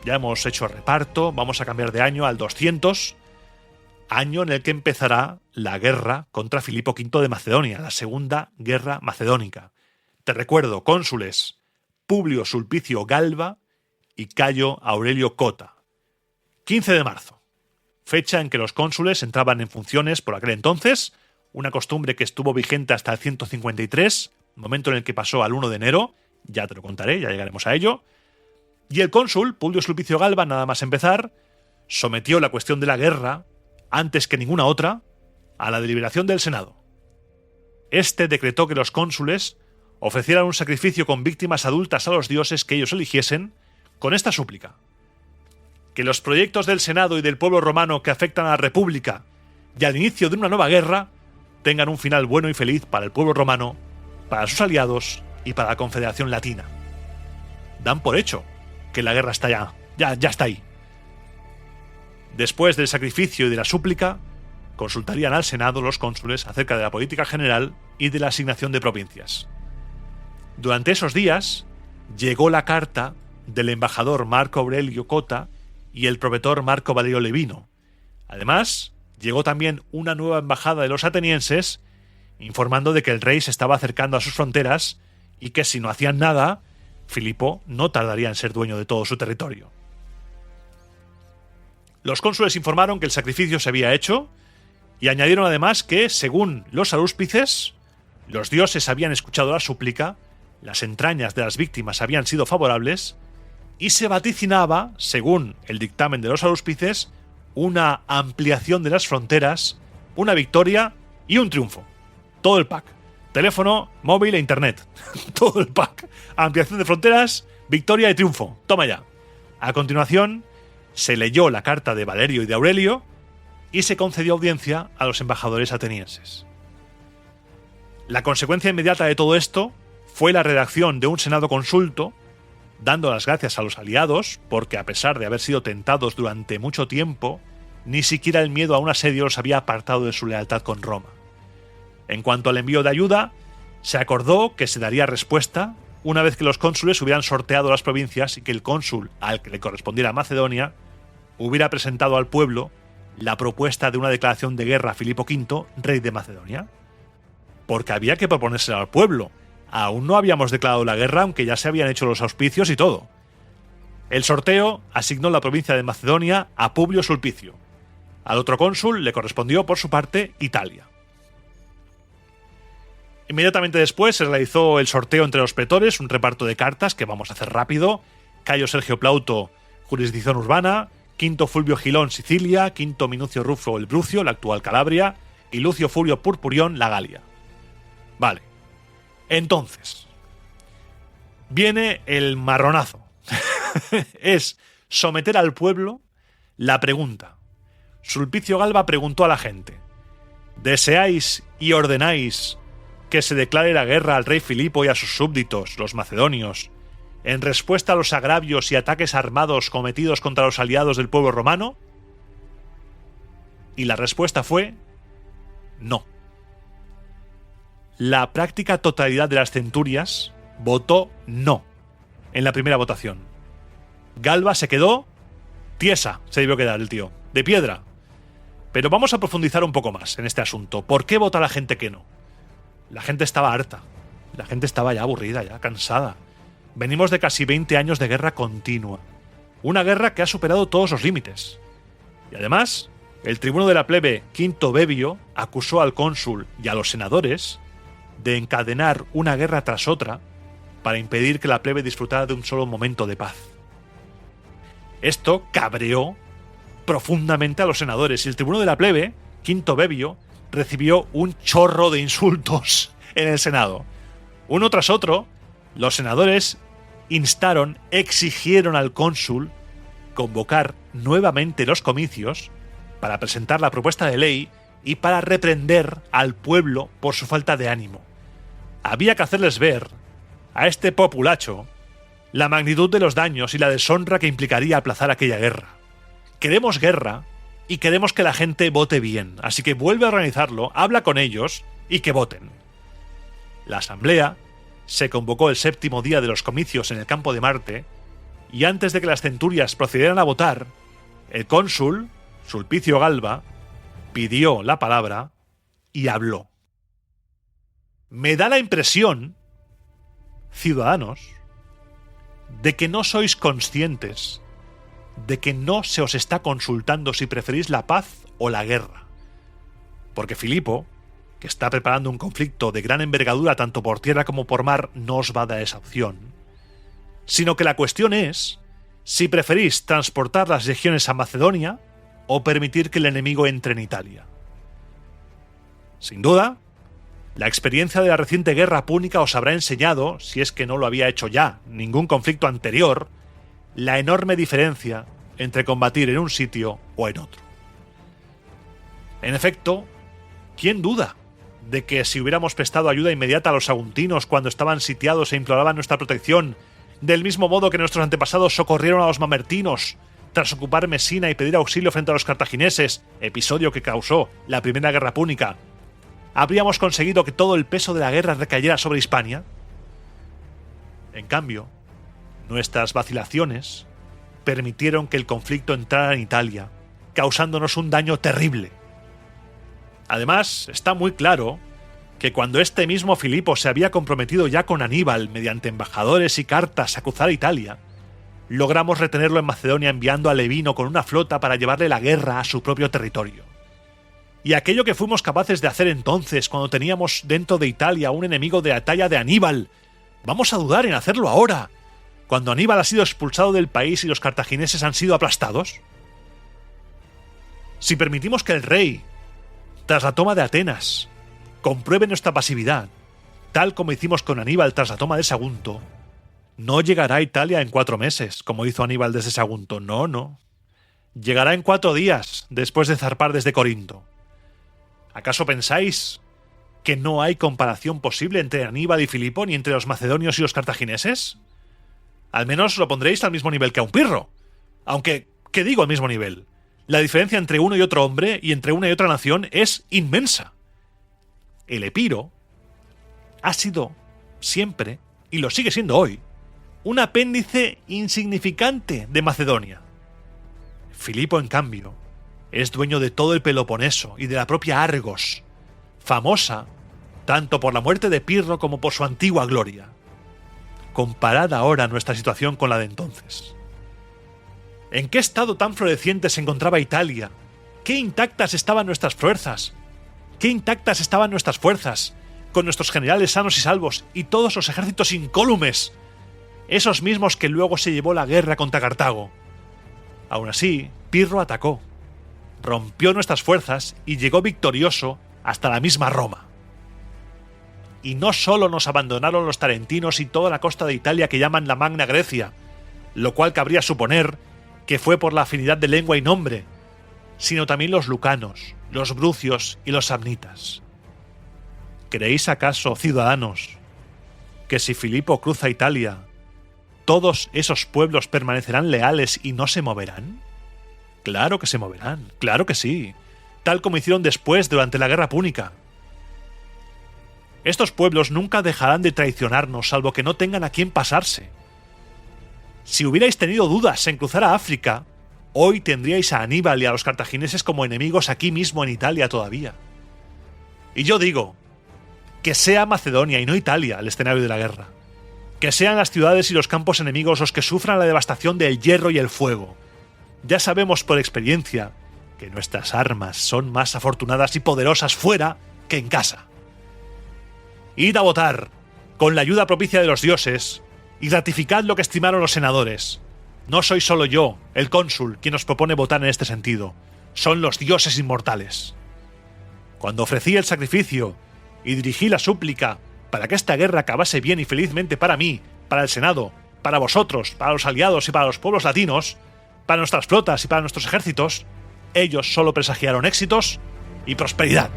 Speaker 2: ya hemos hecho reparto, vamos a cambiar de año al 200, año en el que empezará la guerra contra Filipo V de Macedonia, la Segunda Guerra Macedónica. Te recuerdo, cónsules Publio Sulpicio Galba y Cayo Aurelio Cota. 15 de marzo, fecha en que los cónsules entraban en funciones por aquel entonces, una costumbre que estuvo vigente hasta el 153, momento en el que pasó al 1 de enero, ya te lo contaré, ya llegaremos a ello. Y el cónsul, Publio Sulpicio Galba, nada más empezar, sometió la cuestión de la guerra, antes que ninguna otra, a la deliberación del Senado. Este decretó que los cónsules ofrecieran un sacrificio con víctimas adultas a los dioses que ellos eligiesen, con esta súplica: que los proyectos del Senado y del pueblo romano que afectan a la República y al inicio de una nueva guerra tengan un final bueno y feliz para el pueblo romano, para sus aliados y para la Confederación Latina. Dan por hecho que la guerra está ya está ahí. Después del sacrificio y de la súplica, consultarían al Senado los cónsules acerca de la política general y de la asignación de provincias. Durante esos días llegó la carta del embajador Marco Aurelio Cota y el provetor Marco Valerio Levino. Además, llegó también una nueva embajada de los atenienses informando de que el rey se estaba acercando a sus fronteras y que si no hacían nada, Filipo no tardaría en ser dueño de todo su territorio. Los cónsules informaron que el sacrificio se había hecho y añadieron además que, según los arúspices, los dioses habían escuchado la súplica, las entrañas de las víctimas habían sido favorables y se vaticinaba, según el dictamen de los arúspices, una ampliación de las fronteras, una victoria y un triunfo. Todo el pack. Teléfono, móvil e internet. Todo el pack. Ampliación de fronteras, victoria y triunfo. Toma ya. A continuación, se leyó la carta de Valerio y de Aurelio y se concedió audiencia a los embajadores atenienses. La consecuencia inmediata de todo esto fue la redacción de un senado consulto, dando las gracias a los aliados porque, a pesar de haber sido tentados durante mucho tiempo, ni siquiera el miedo a un asedio los había apartado de su lealtad con Roma. En cuanto al envío de ayuda, se acordó que se daría respuesta una vez que los cónsules hubieran sorteado las provincias y que el cónsul al que le correspondiera Macedonia hubiera presentado al pueblo la propuesta de una declaración de guerra a Filipo V, rey de Macedonia. Porque había que proponérsela al pueblo. Aún no habíamos declarado la guerra, aunque ya se habían hecho los auspicios y todo. El sorteo asignó la provincia de Macedonia a Publio Sulpicio. Al otro cónsul le correspondió, por su parte, Italia. Inmediatamente después se realizó el sorteo entre los pretores, un reparto de cartas que vamos a hacer rápido. Cayo Sergio Plauto, jurisdicción urbana; Quinto Fulvio Gilón, Sicilia; Quinto Minucio Rufo, el Brucio, la actual Calabria; y Lucio Furio Purpurión, la Galia. Vale. Entonces, Viene el marronazo. Es someter al pueblo la pregunta. Sulpicio Galba preguntó a la gente: ¿deseáis y ordenáis que se declare la guerra al rey Filipo y a sus súbditos, los macedonios, en respuesta a los agravios y ataques armados cometidos contra los aliados del pueblo romano? Y la respuesta fue no. La práctica totalidad de las centurias votó no en la primera votación. Galba se quedó tiesa, se debió quedar el tío, de piedra. Pero vamos a profundizar un poco más en este asunto. ¿Por qué vota la gente que no? La gente estaba harta. La gente estaba ya aburrida, ya cansada. Venimos de casi 20 años de guerra continua. Una guerra que ha superado todos los límites. Y además, el tribuno de la plebe, Quinto Bebio, acusó al cónsul y a los senadores de encadenar una guerra tras otra para impedir que la plebe disfrutara de un solo momento de paz. Esto cabreó profundamente a los senadores y el tribuno de la plebe, Quinto Bebio, recibió un chorro de insultos en el Senado. Uno tras otro, los senadores exigieron al cónsul convocar nuevamente los comicios para presentar la propuesta de ley y para reprender al pueblo por su falta de ánimo. Había que hacerles ver a este populacho la magnitud de los daños y la deshonra que implicaría aplazar aquella guerra. Queremos guerra y queremos que la gente vote bien, así que vuelve a organizarlo, habla con ellos y que voten. La asamblea se convocó el 7º día de los comicios en el campo de Marte y antes de que las centurias procedieran a votar, el cónsul, Sulpicio Galba, pidió la palabra y habló. Me da la impresión, ciudadanos, de que no sois conscientes de que no se os está consultando si preferís la paz o la guerra. Porque Filipo, que está preparando un conflicto de gran envergadura tanto por tierra como por mar, no os va a dar esa opción. Sino que la cuestión es si preferís transportar las legiones a Macedonia o permitir que el enemigo entre en Italia. Sin duda, la experiencia de la reciente guerra púnica os habrá enseñado, si es que no lo había hecho ya ningún conflicto anterior, la enorme diferencia entre combatir en un sitio o en otro. En efecto, ¿quién duda de que si hubiéramos prestado ayuda inmediata a los saguntinos cuando estaban sitiados e imploraban nuestra protección, del mismo modo que nuestros antepasados socorrieron a los mamertinos tras ocupar Mesina y pedir auxilio frente a los cartagineses, episodio que causó la Primera Guerra Púnica, habríamos conseguido que todo el peso de la guerra recayera sobre Hispania? En cambio, nuestras vacilaciones permitieron que el conflicto entrara en Italia, causándonos un daño terrible. Además, está muy claro que cuando este mismo Filipo se había comprometido ya con Aníbal mediante embajadores y cartas a cruzar Italia, logramos retenerlo en Macedonia enviando a Levino con una flota para llevarle la guerra a su propio territorio. Y aquello que fuimos capaces de hacer entonces cuando teníamos dentro de Italia un enemigo de la talla de Aníbal, ¿vamos a dudar en hacerlo ahora, cuando Aníbal ha sido expulsado del país y los cartagineses han sido aplastados? Si permitimos que el rey, tras la toma de Atenas, compruebe nuestra pasividad, tal como hicimos con Aníbal tras la toma de Sagunto, no llegará a Italia en 4 meses, como hizo Aníbal desde Sagunto, no. Llegará en 4 días, después de zarpar desde Corinto. ¿Acaso pensáis que no hay comparación posible entre Aníbal y Filipo, ni entre los macedonios y los cartagineses? Al menos lo pondréis al mismo nivel que a un Pirro. Aunque, ¿qué digo al mismo nivel? La diferencia entre uno y otro hombre y entre una y otra nación es inmensa. El Epiro ha sido siempre, y lo sigue siendo hoy, un apéndice insignificante de Macedonia. Filipo, en cambio, es dueño de todo el Peloponeso y de la propia Argos, famosa tanto por la muerte de Pirro como por su antigua gloria. Comparad ahora nuestra situación con la de entonces. ¿En qué estado tan floreciente se encontraba Italia? ¿Qué intactas estaban nuestras fuerzas? ¿Qué intactas estaban nuestras fuerzas, con nuestros generales sanos y salvos y todos los ejércitos incólumes? Esos mismos que luego se llevó la guerra contra Cartago. Aún así, Pirro atacó, rompió nuestras fuerzas y llegó victorioso hasta la misma Roma. Y no solo nos abandonaron los tarentinos y toda la costa de Italia que llaman la Magna Grecia, lo cual cabría suponer que fue por la afinidad de lengua y nombre, sino también los lucanos, los brucios y los samnitas. ¿Creéis acaso, ciudadanos, que si Filipo cruza Italia, todos esos pueblos permanecerán leales y no se moverán? Claro que se moverán, claro que sí, tal como hicieron después durante la Guerra Púnica. Estos pueblos nunca dejarán de traicionarnos salvo que no tengan a quién pasarse. Si hubierais tenido dudas en cruzar a África, hoy tendríais a Aníbal y a los cartagineses como enemigos aquí mismo en Italia todavía. Y yo digo, que sea Macedonia y no Italia el escenario de la guerra. Que sean las ciudades y los campos enemigos los que sufran la devastación del hierro y el fuego. Ya sabemos por experiencia que nuestras armas son más afortunadas y poderosas fuera que en casa. Id a votar, con la ayuda propicia de los dioses, y ratificad lo que estimaron los senadores. No soy solo yo, el cónsul, quien os propone votar en este sentido. Son los dioses inmortales. Cuando ofrecí el sacrificio y dirigí la súplica para que esta guerra acabase bien y felizmente para mí, para el Senado, para vosotros, para los aliados y para los pueblos latinos, para nuestras flotas y para nuestros ejércitos, ellos solo presagiaron éxitos y prosperidad.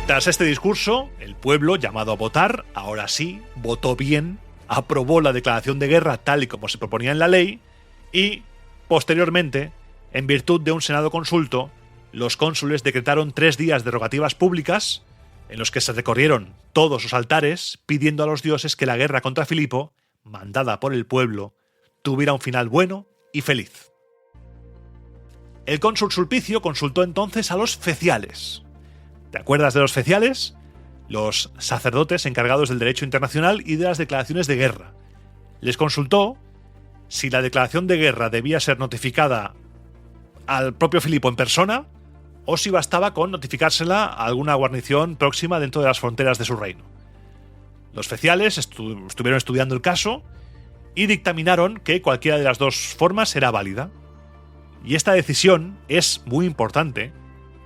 Speaker 2: Tras este discurso, el pueblo, llamado a votar, ahora sí, votó bien, aprobó la declaración de guerra tal y como se proponía en la ley y, posteriormente, en virtud de un senado consulto, los cónsules decretaron 3 días de rogativas públicas en los que se recorrieron todos los altares pidiendo a los dioses que la guerra contra Filipo, mandada por el pueblo, tuviera un final bueno y feliz. El cónsul Sulpicio consultó entonces a los feciales. ¿Te acuerdas de los feciales? Los sacerdotes encargados del derecho internacional y de las declaraciones de guerra. Les consultó si la declaración de guerra debía ser notificada al propio Filipo en persona o si bastaba con notificársela a alguna guarnición próxima dentro de las fronteras de su reino. Los feciales estuvieron estudiando el caso y dictaminaron que cualquiera de las dos formas era válida. Y esta decisión es muy importante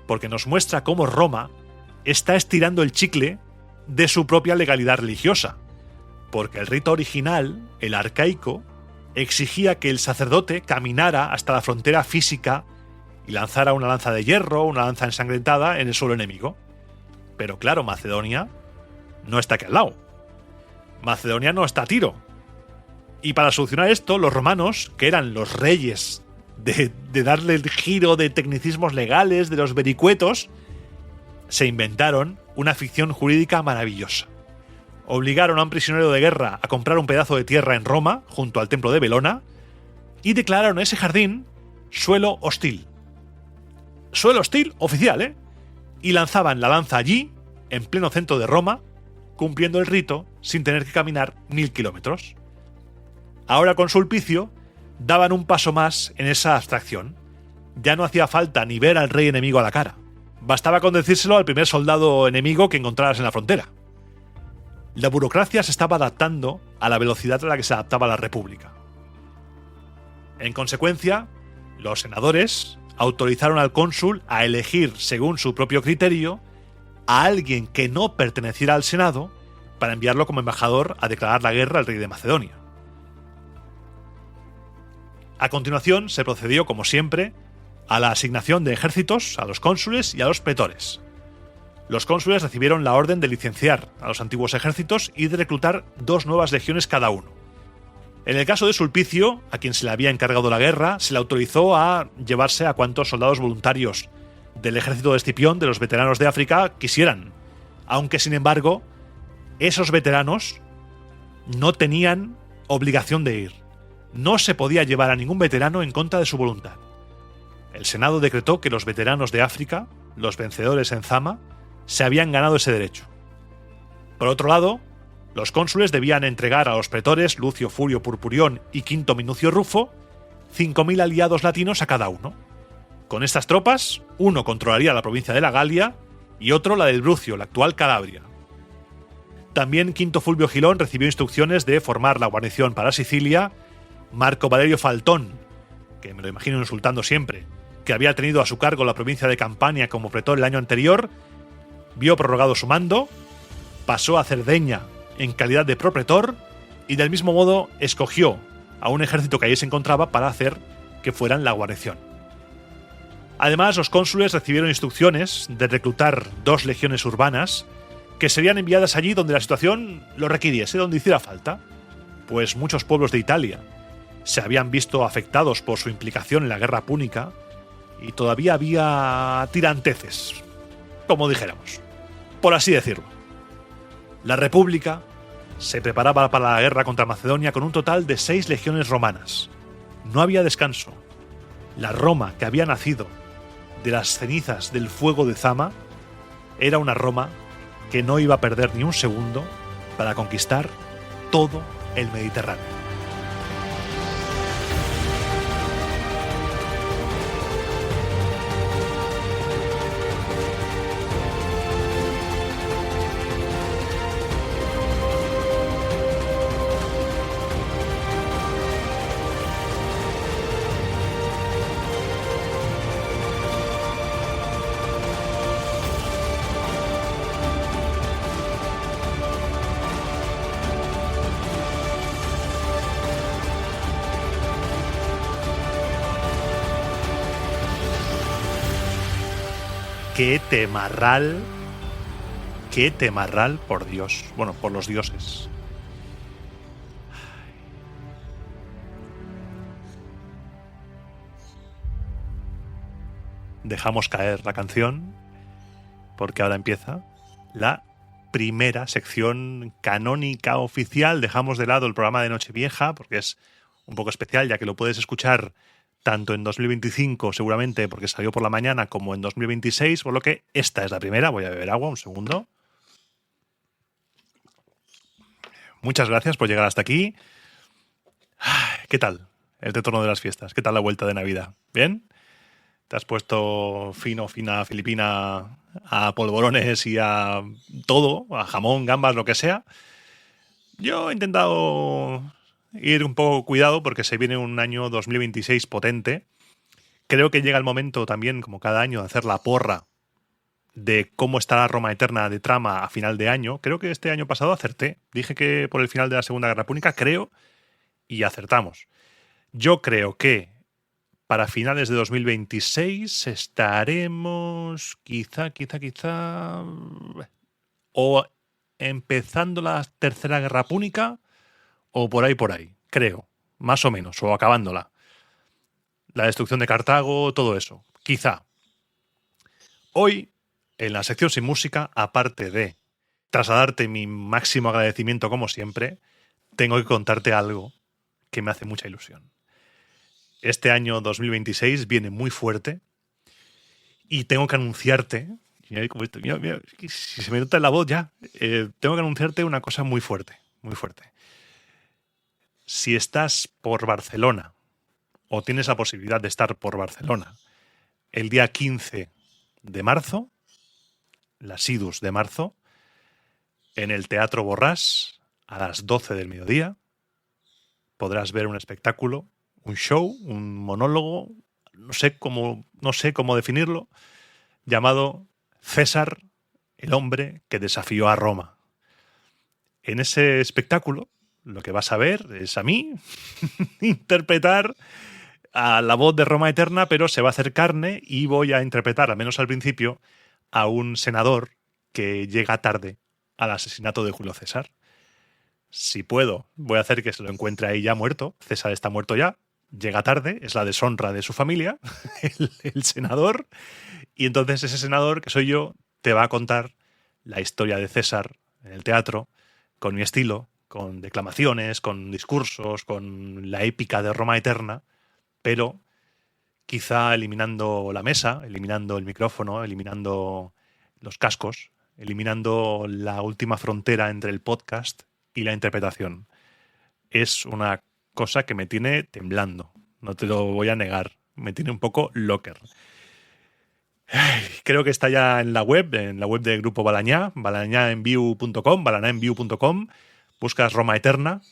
Speaker 2: porque nos muestra cómo Roma está estirando el chicle de su propia legalidad religiosa, porque el rito original, el arcaico, exigía que el sacerdote caminara hasta la frontera física y lanzara una lanza de hierro, una lanza ensangrentada en el suelo enemigo. Pero claro, Macedonia no está aquí al lado. Macedonia no está a tiro. Y para solucionar esto, los romanos, que eran los reyes de darle el giro de tecnicismos legales, de los vericuetos, se inventaron una ficción jurídica maravillosa. Obligaron a un prisionero de guerra a comprar un pedazo de tierra en Roma, junto al templo de Belona, y declararon ese jardín suelo hostil. Suelo hostil oficial, ¿eh? Y lanzaban la lanza allí, en pleno centro de Roma, cumpliendo el rito sin tener que caminar 1000 kilómetros. Ahora con Sulpicio daban un paso más en esa abstracción. Ya no hacía falta ni ver al rey enemigo a la cara. Bastaba con decírselo al primer soldado enemigo que encontraras en la frontera. La burocracia se estaba adaptando a la velocidad a la que se adaptaba la República. En consecuencia, los senadores autorizaron al cónsul a elegir, según su propio criterio, a alguien que no perteneciera al Senado para enviarlo como embajador a declarar la guerra al rey de Macedonia. A continuación se procedió, como siempre, a la asignación de ejércitos a los cónsules y a los pretores. Los cónsules recibieron la orden de licenciar a los antiguos ejércitos y de reclutar 2 nuevas legiones cada uno. En el caso de Sulpicio, a quien se le había encargado la guerra, se le autorizó a llevarse a cuantos soldados voluntarios del ejército de Escipión, de los veteranos de África, quisieran, aunque sin embargo, esos veteranos no tenían obligación de ir. No se podía llevar a ningún veterano en contra de su voluntad. El Senado decretó que los veteranos de África, los vencedores en Zama, se habían ganado ese derecho. Por otro lado, los cónsules debían entregar a los pretores Lucio Furio Purpurión y Quinto Minucio Rufo 5.000 aliados latinos a cada uno. Con estas tropas, uno controlaría la provincia de la Galia y otro la del Brucio, la actual Calabria. También Quinto Fulvio Gilón recibió instrucciones de formar la guarnición para Sicilia. Marco Valerio Faltón, que me lo imagino insultando siempre, que había tenido a su cargo la provincia de Campania como pretor el año anterior, vio prorrogado su mando, pasó a Cerdeña en calidad de propretor y del mismo modo escogió a un ejército que allí se encontraba para hacer que fueran la guarnición. Además, los cónsules recibieron instrucciones de reclutar 2 legiones urbanas que serían enviadas allí donde la situación lo requiriese, donde hiciera falta, pues muchos pueblos de Italia se habían visto afectados por su implicación en la guerra púnica y todavía había tiranteces, como dijéramos, por así decirlo. La República se preparaba para la guerra contra Macedonia con un total de 6 legiones romanas. No había descanso. La Roma que había nacido de las cenizas del fuego de Zama era una Roma que no iba a perder ni un segundo para conquistar todo el Mediterráneo. Qué temarral, por Dios. Bueno, por los dioses. Dejamos caer la canción porque ahora empieza la primera sección canónica oficial. Dejamos de lado el programa de Nochevieja porque es un poco especial, ya que lo puedes escuchar tanto en 2025 seguramente porque salió por la mañana como en 2026, por lo que esta es la primera. Voy a beber agua, un segundo. Muchas gracias por llegar hasta aquí. ¿Qué tal el retorno de las fiestas? ¿Qué tal la vuelta de Navidad? ¿Bien? ¿Te has puesto fina, filipina a polvorones y a todo, a jamón, gambas, lo que sea? Yo he intentado ir un poco cuidado porque se viene un año 2026 potente. Creo que llega el momento también, como cada año, de hacer la porra de cómo estará Roma Eterna de trama a final de año. Creo que este año pasado acerté. Dije que por el final de la Segunda Guerra Púnica, creo, y acertamos. Yo creo que para finales de 2026 estaremos quizá o empezando la Tercera Guerra Púnica o por ahí, creo, más o menos, o acabándola. La destrucción de Cartago, todo eso, quizá. Hoy, en la sección sin música, aparte de trasladarte mi máximo agradecimiento como siempre, tengo que contarte algo que me hace mucha ilusión. Este año 2026 viene muy fuerte y tengo que anunciarte, mira, si se me nota en la voz ya, tengo que anunciarte una cosa muy fuerte, muy fuerte. Si estás por Barcelona o tienes la posibilidad de estar por Barcelona el día 15 de marzo, las idus de marzo, en el Teatro Borràs, a las 12 del mediodía, podrás ver un espectáculo, un show, un monólogo, no sé cómo definirlo, llamado César, el hombre que desafió a Roma. En ese espectáculo, lo que vas a ver es a mí interpretar a la voz de Roma Eterna, pero se va a hacer carne y voy a interpretar, al menos al principio, a un senador que llega tarde al asesinato de Julio César. Si puedo, voy a hacer que se lo encuentre ahí ya muerto. César está muerto ya, llega tarde, es la deshonra de su familia, el senador, y entonces ese senador, que soy yo, te va a contar la historia de César en el teatro, con mi estilo, con declamaciones, con discursos, con la épica de Roma Eterna, pero quizá eliminando la mesa, eliminando el micrófono, eliminando los cascos, eliminando la última frontera entre el podcast y la interpretación. Es una cosa que me tiene temblando, no te lo voy a negar, me tiene un poco locker. Creo que está ya en la web del Grupo Balañá, balañaenview.com, buscas Roma Eterna,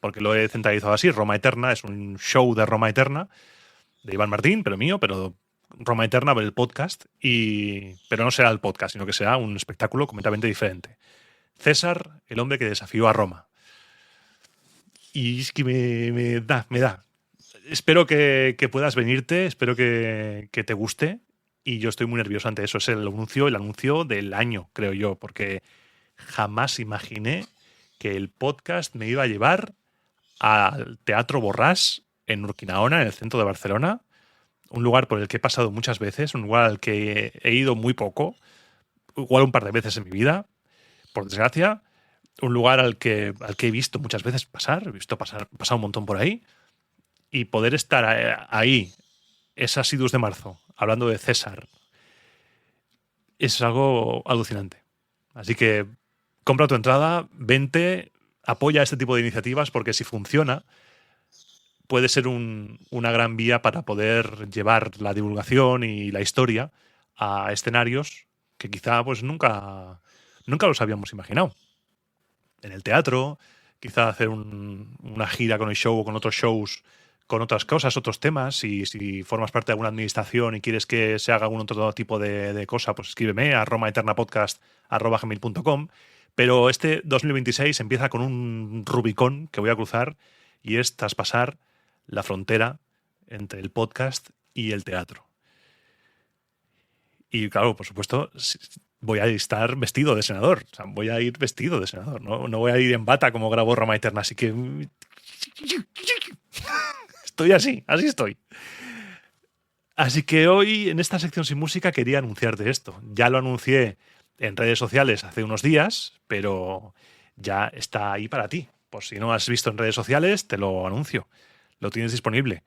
Speaker 2: porque lo he centralizado así, Roma Eterna, es un show de Roma Eterna, de Iván Martín, pero mío, pero Roma Eterna, el podcast, pero no será el podcast, sino que será un espectáculo completamente diferente. César, el hombre que desafió a Roma. Y es que me da. Espero que puedas venirte, espero que te guste, y yo estoy muy nervioso ante eso. Es el anuncio del año, creo yo, porque jamás imaginé que el podcast me iba a llevar al Teatro Borràs en Urquinaona, en el centro de Barcelona, un lugar por el que he pasado muchas veces, un lugar al que he ido muy poco, igual un par de veces en mi vida, por desgracia, un lugar al que he visto muchas veces pasar, pasar un montón por ahí, y poder estar ahí, esas idus de marzo, hablando de César, es algo alucinante. Así que compra tu entrada, vente, apoya este tipo de iniciativas, porque si funciona, puede ser una gran vía para poder llevar la divulgación y la historia a escenarios que quizá pues nunca los habíamos imaginado. En el teatro, quizá hacer una gira con el show o con otros shows, con otras cosas, otros temas. Y si formas parte de alguna administración y quieres que se haga algún otro tipo de cosa, pues escríbeme a romaeternapodcast@gmail.com. Pero este 2026 empieza con un Rubicón que voy a cruzar, y es traspasar la frontera entre el podcast y el teatro. Y claro, por supuesto, voy a estar vestido de senador. O sea, voy a ir vestido de senador. No voy a ir en bata como grabó Roma Eterna. Así que estoy así estoy. Así que hoy, en esta sección sin música, quería anunciarte esto. Ya lo anuncié en redes sociales hace unos días, pero ya está ahí para ti. Por si no has visto en redes sociales, te lo anuncio. Lo tienes disponible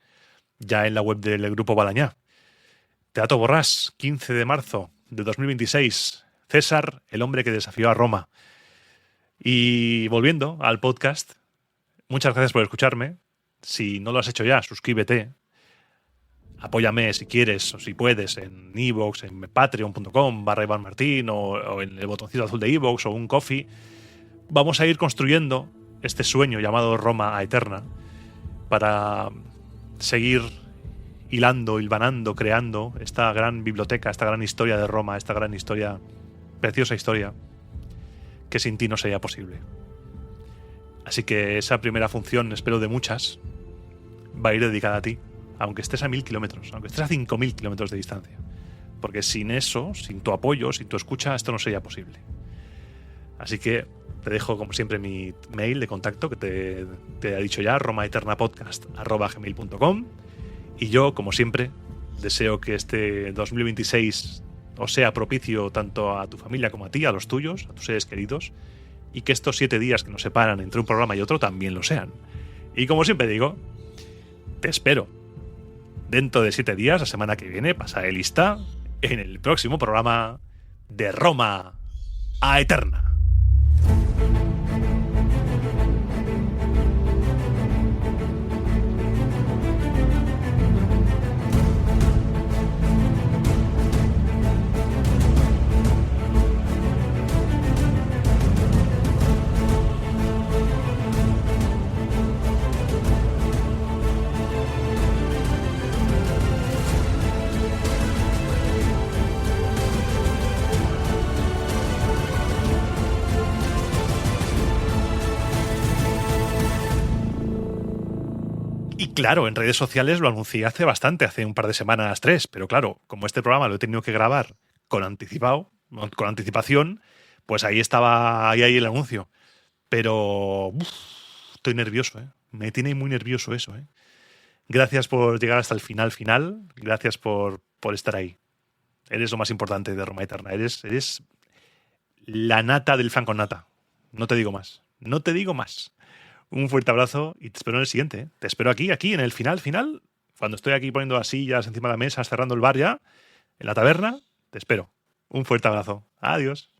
Speaker 2: ya en la web del Grupo Balañá. Teatro Borràs, 15 de marzo de 2026. César, el hombre que desafió a Roma. Y volviendo al podcast, muchas gracias por escucharme. Si no lo has hecho ya, suscríbete. Apóyame si quieres o si puedes en iVoox, en patreon.com/Iván Martín o en el botoncito azul de iVoox o un coffee. Vamos a ir construyendo este sueño llamado Roma Eterna para seguir hilvanando, creando esta gran biblioteca, esta gran historia de Roma, esta gran historia, preciosa historia, que sin ti no sería posible. Así que esa primera función, espero de muchas, va a ir dedicada a ti, aunque estés a 1000 kilómetros, aunque estés a 5000 kilómetros de distancia. Porque sin eso, sin tu apoyo, sin tu escucha, esto no sería posible. Así que te dejo, como siempre, mi mail de contacto, que te he dicho ya, romaeternapodcast@gmail.com. Y yo, como siempre, deseo que este 2026 os sea propicio tanto a tu familia como a ti, a los tuyos, a tus seres queridos, y que estos 7 días que nos separan entre un programa y otro también lo sean. Y como siempre digo, te espero dentro de 7 días, la semana que viene, pasaré lista en el próximo programa de Roma Eterna. Claro, en redes sociales lo anuncié hace un par de semanas, 3, pero claro, como este programa lo he tenido que grabar con anticipación, pues ahí estaba, ahí el anuncio. Pero estoy nervioso, ¿eh? Me tiene muy nervioso eso, ¿eh? Gracias por llegar hasta el final, gracias por estar ahí. Eres lo más importante de Roma Eterna, eres la nata del fan con nata. No te digo más. Un fuerte abrazo y te espero en el siguiente, ¿eh? Te espero aquí, en el final, cuando estoy aquí poniendo las sillas encima de la mesa, cerrando el bar ya, en la taberna, te espero. Un fuerte abrazo. Adiós.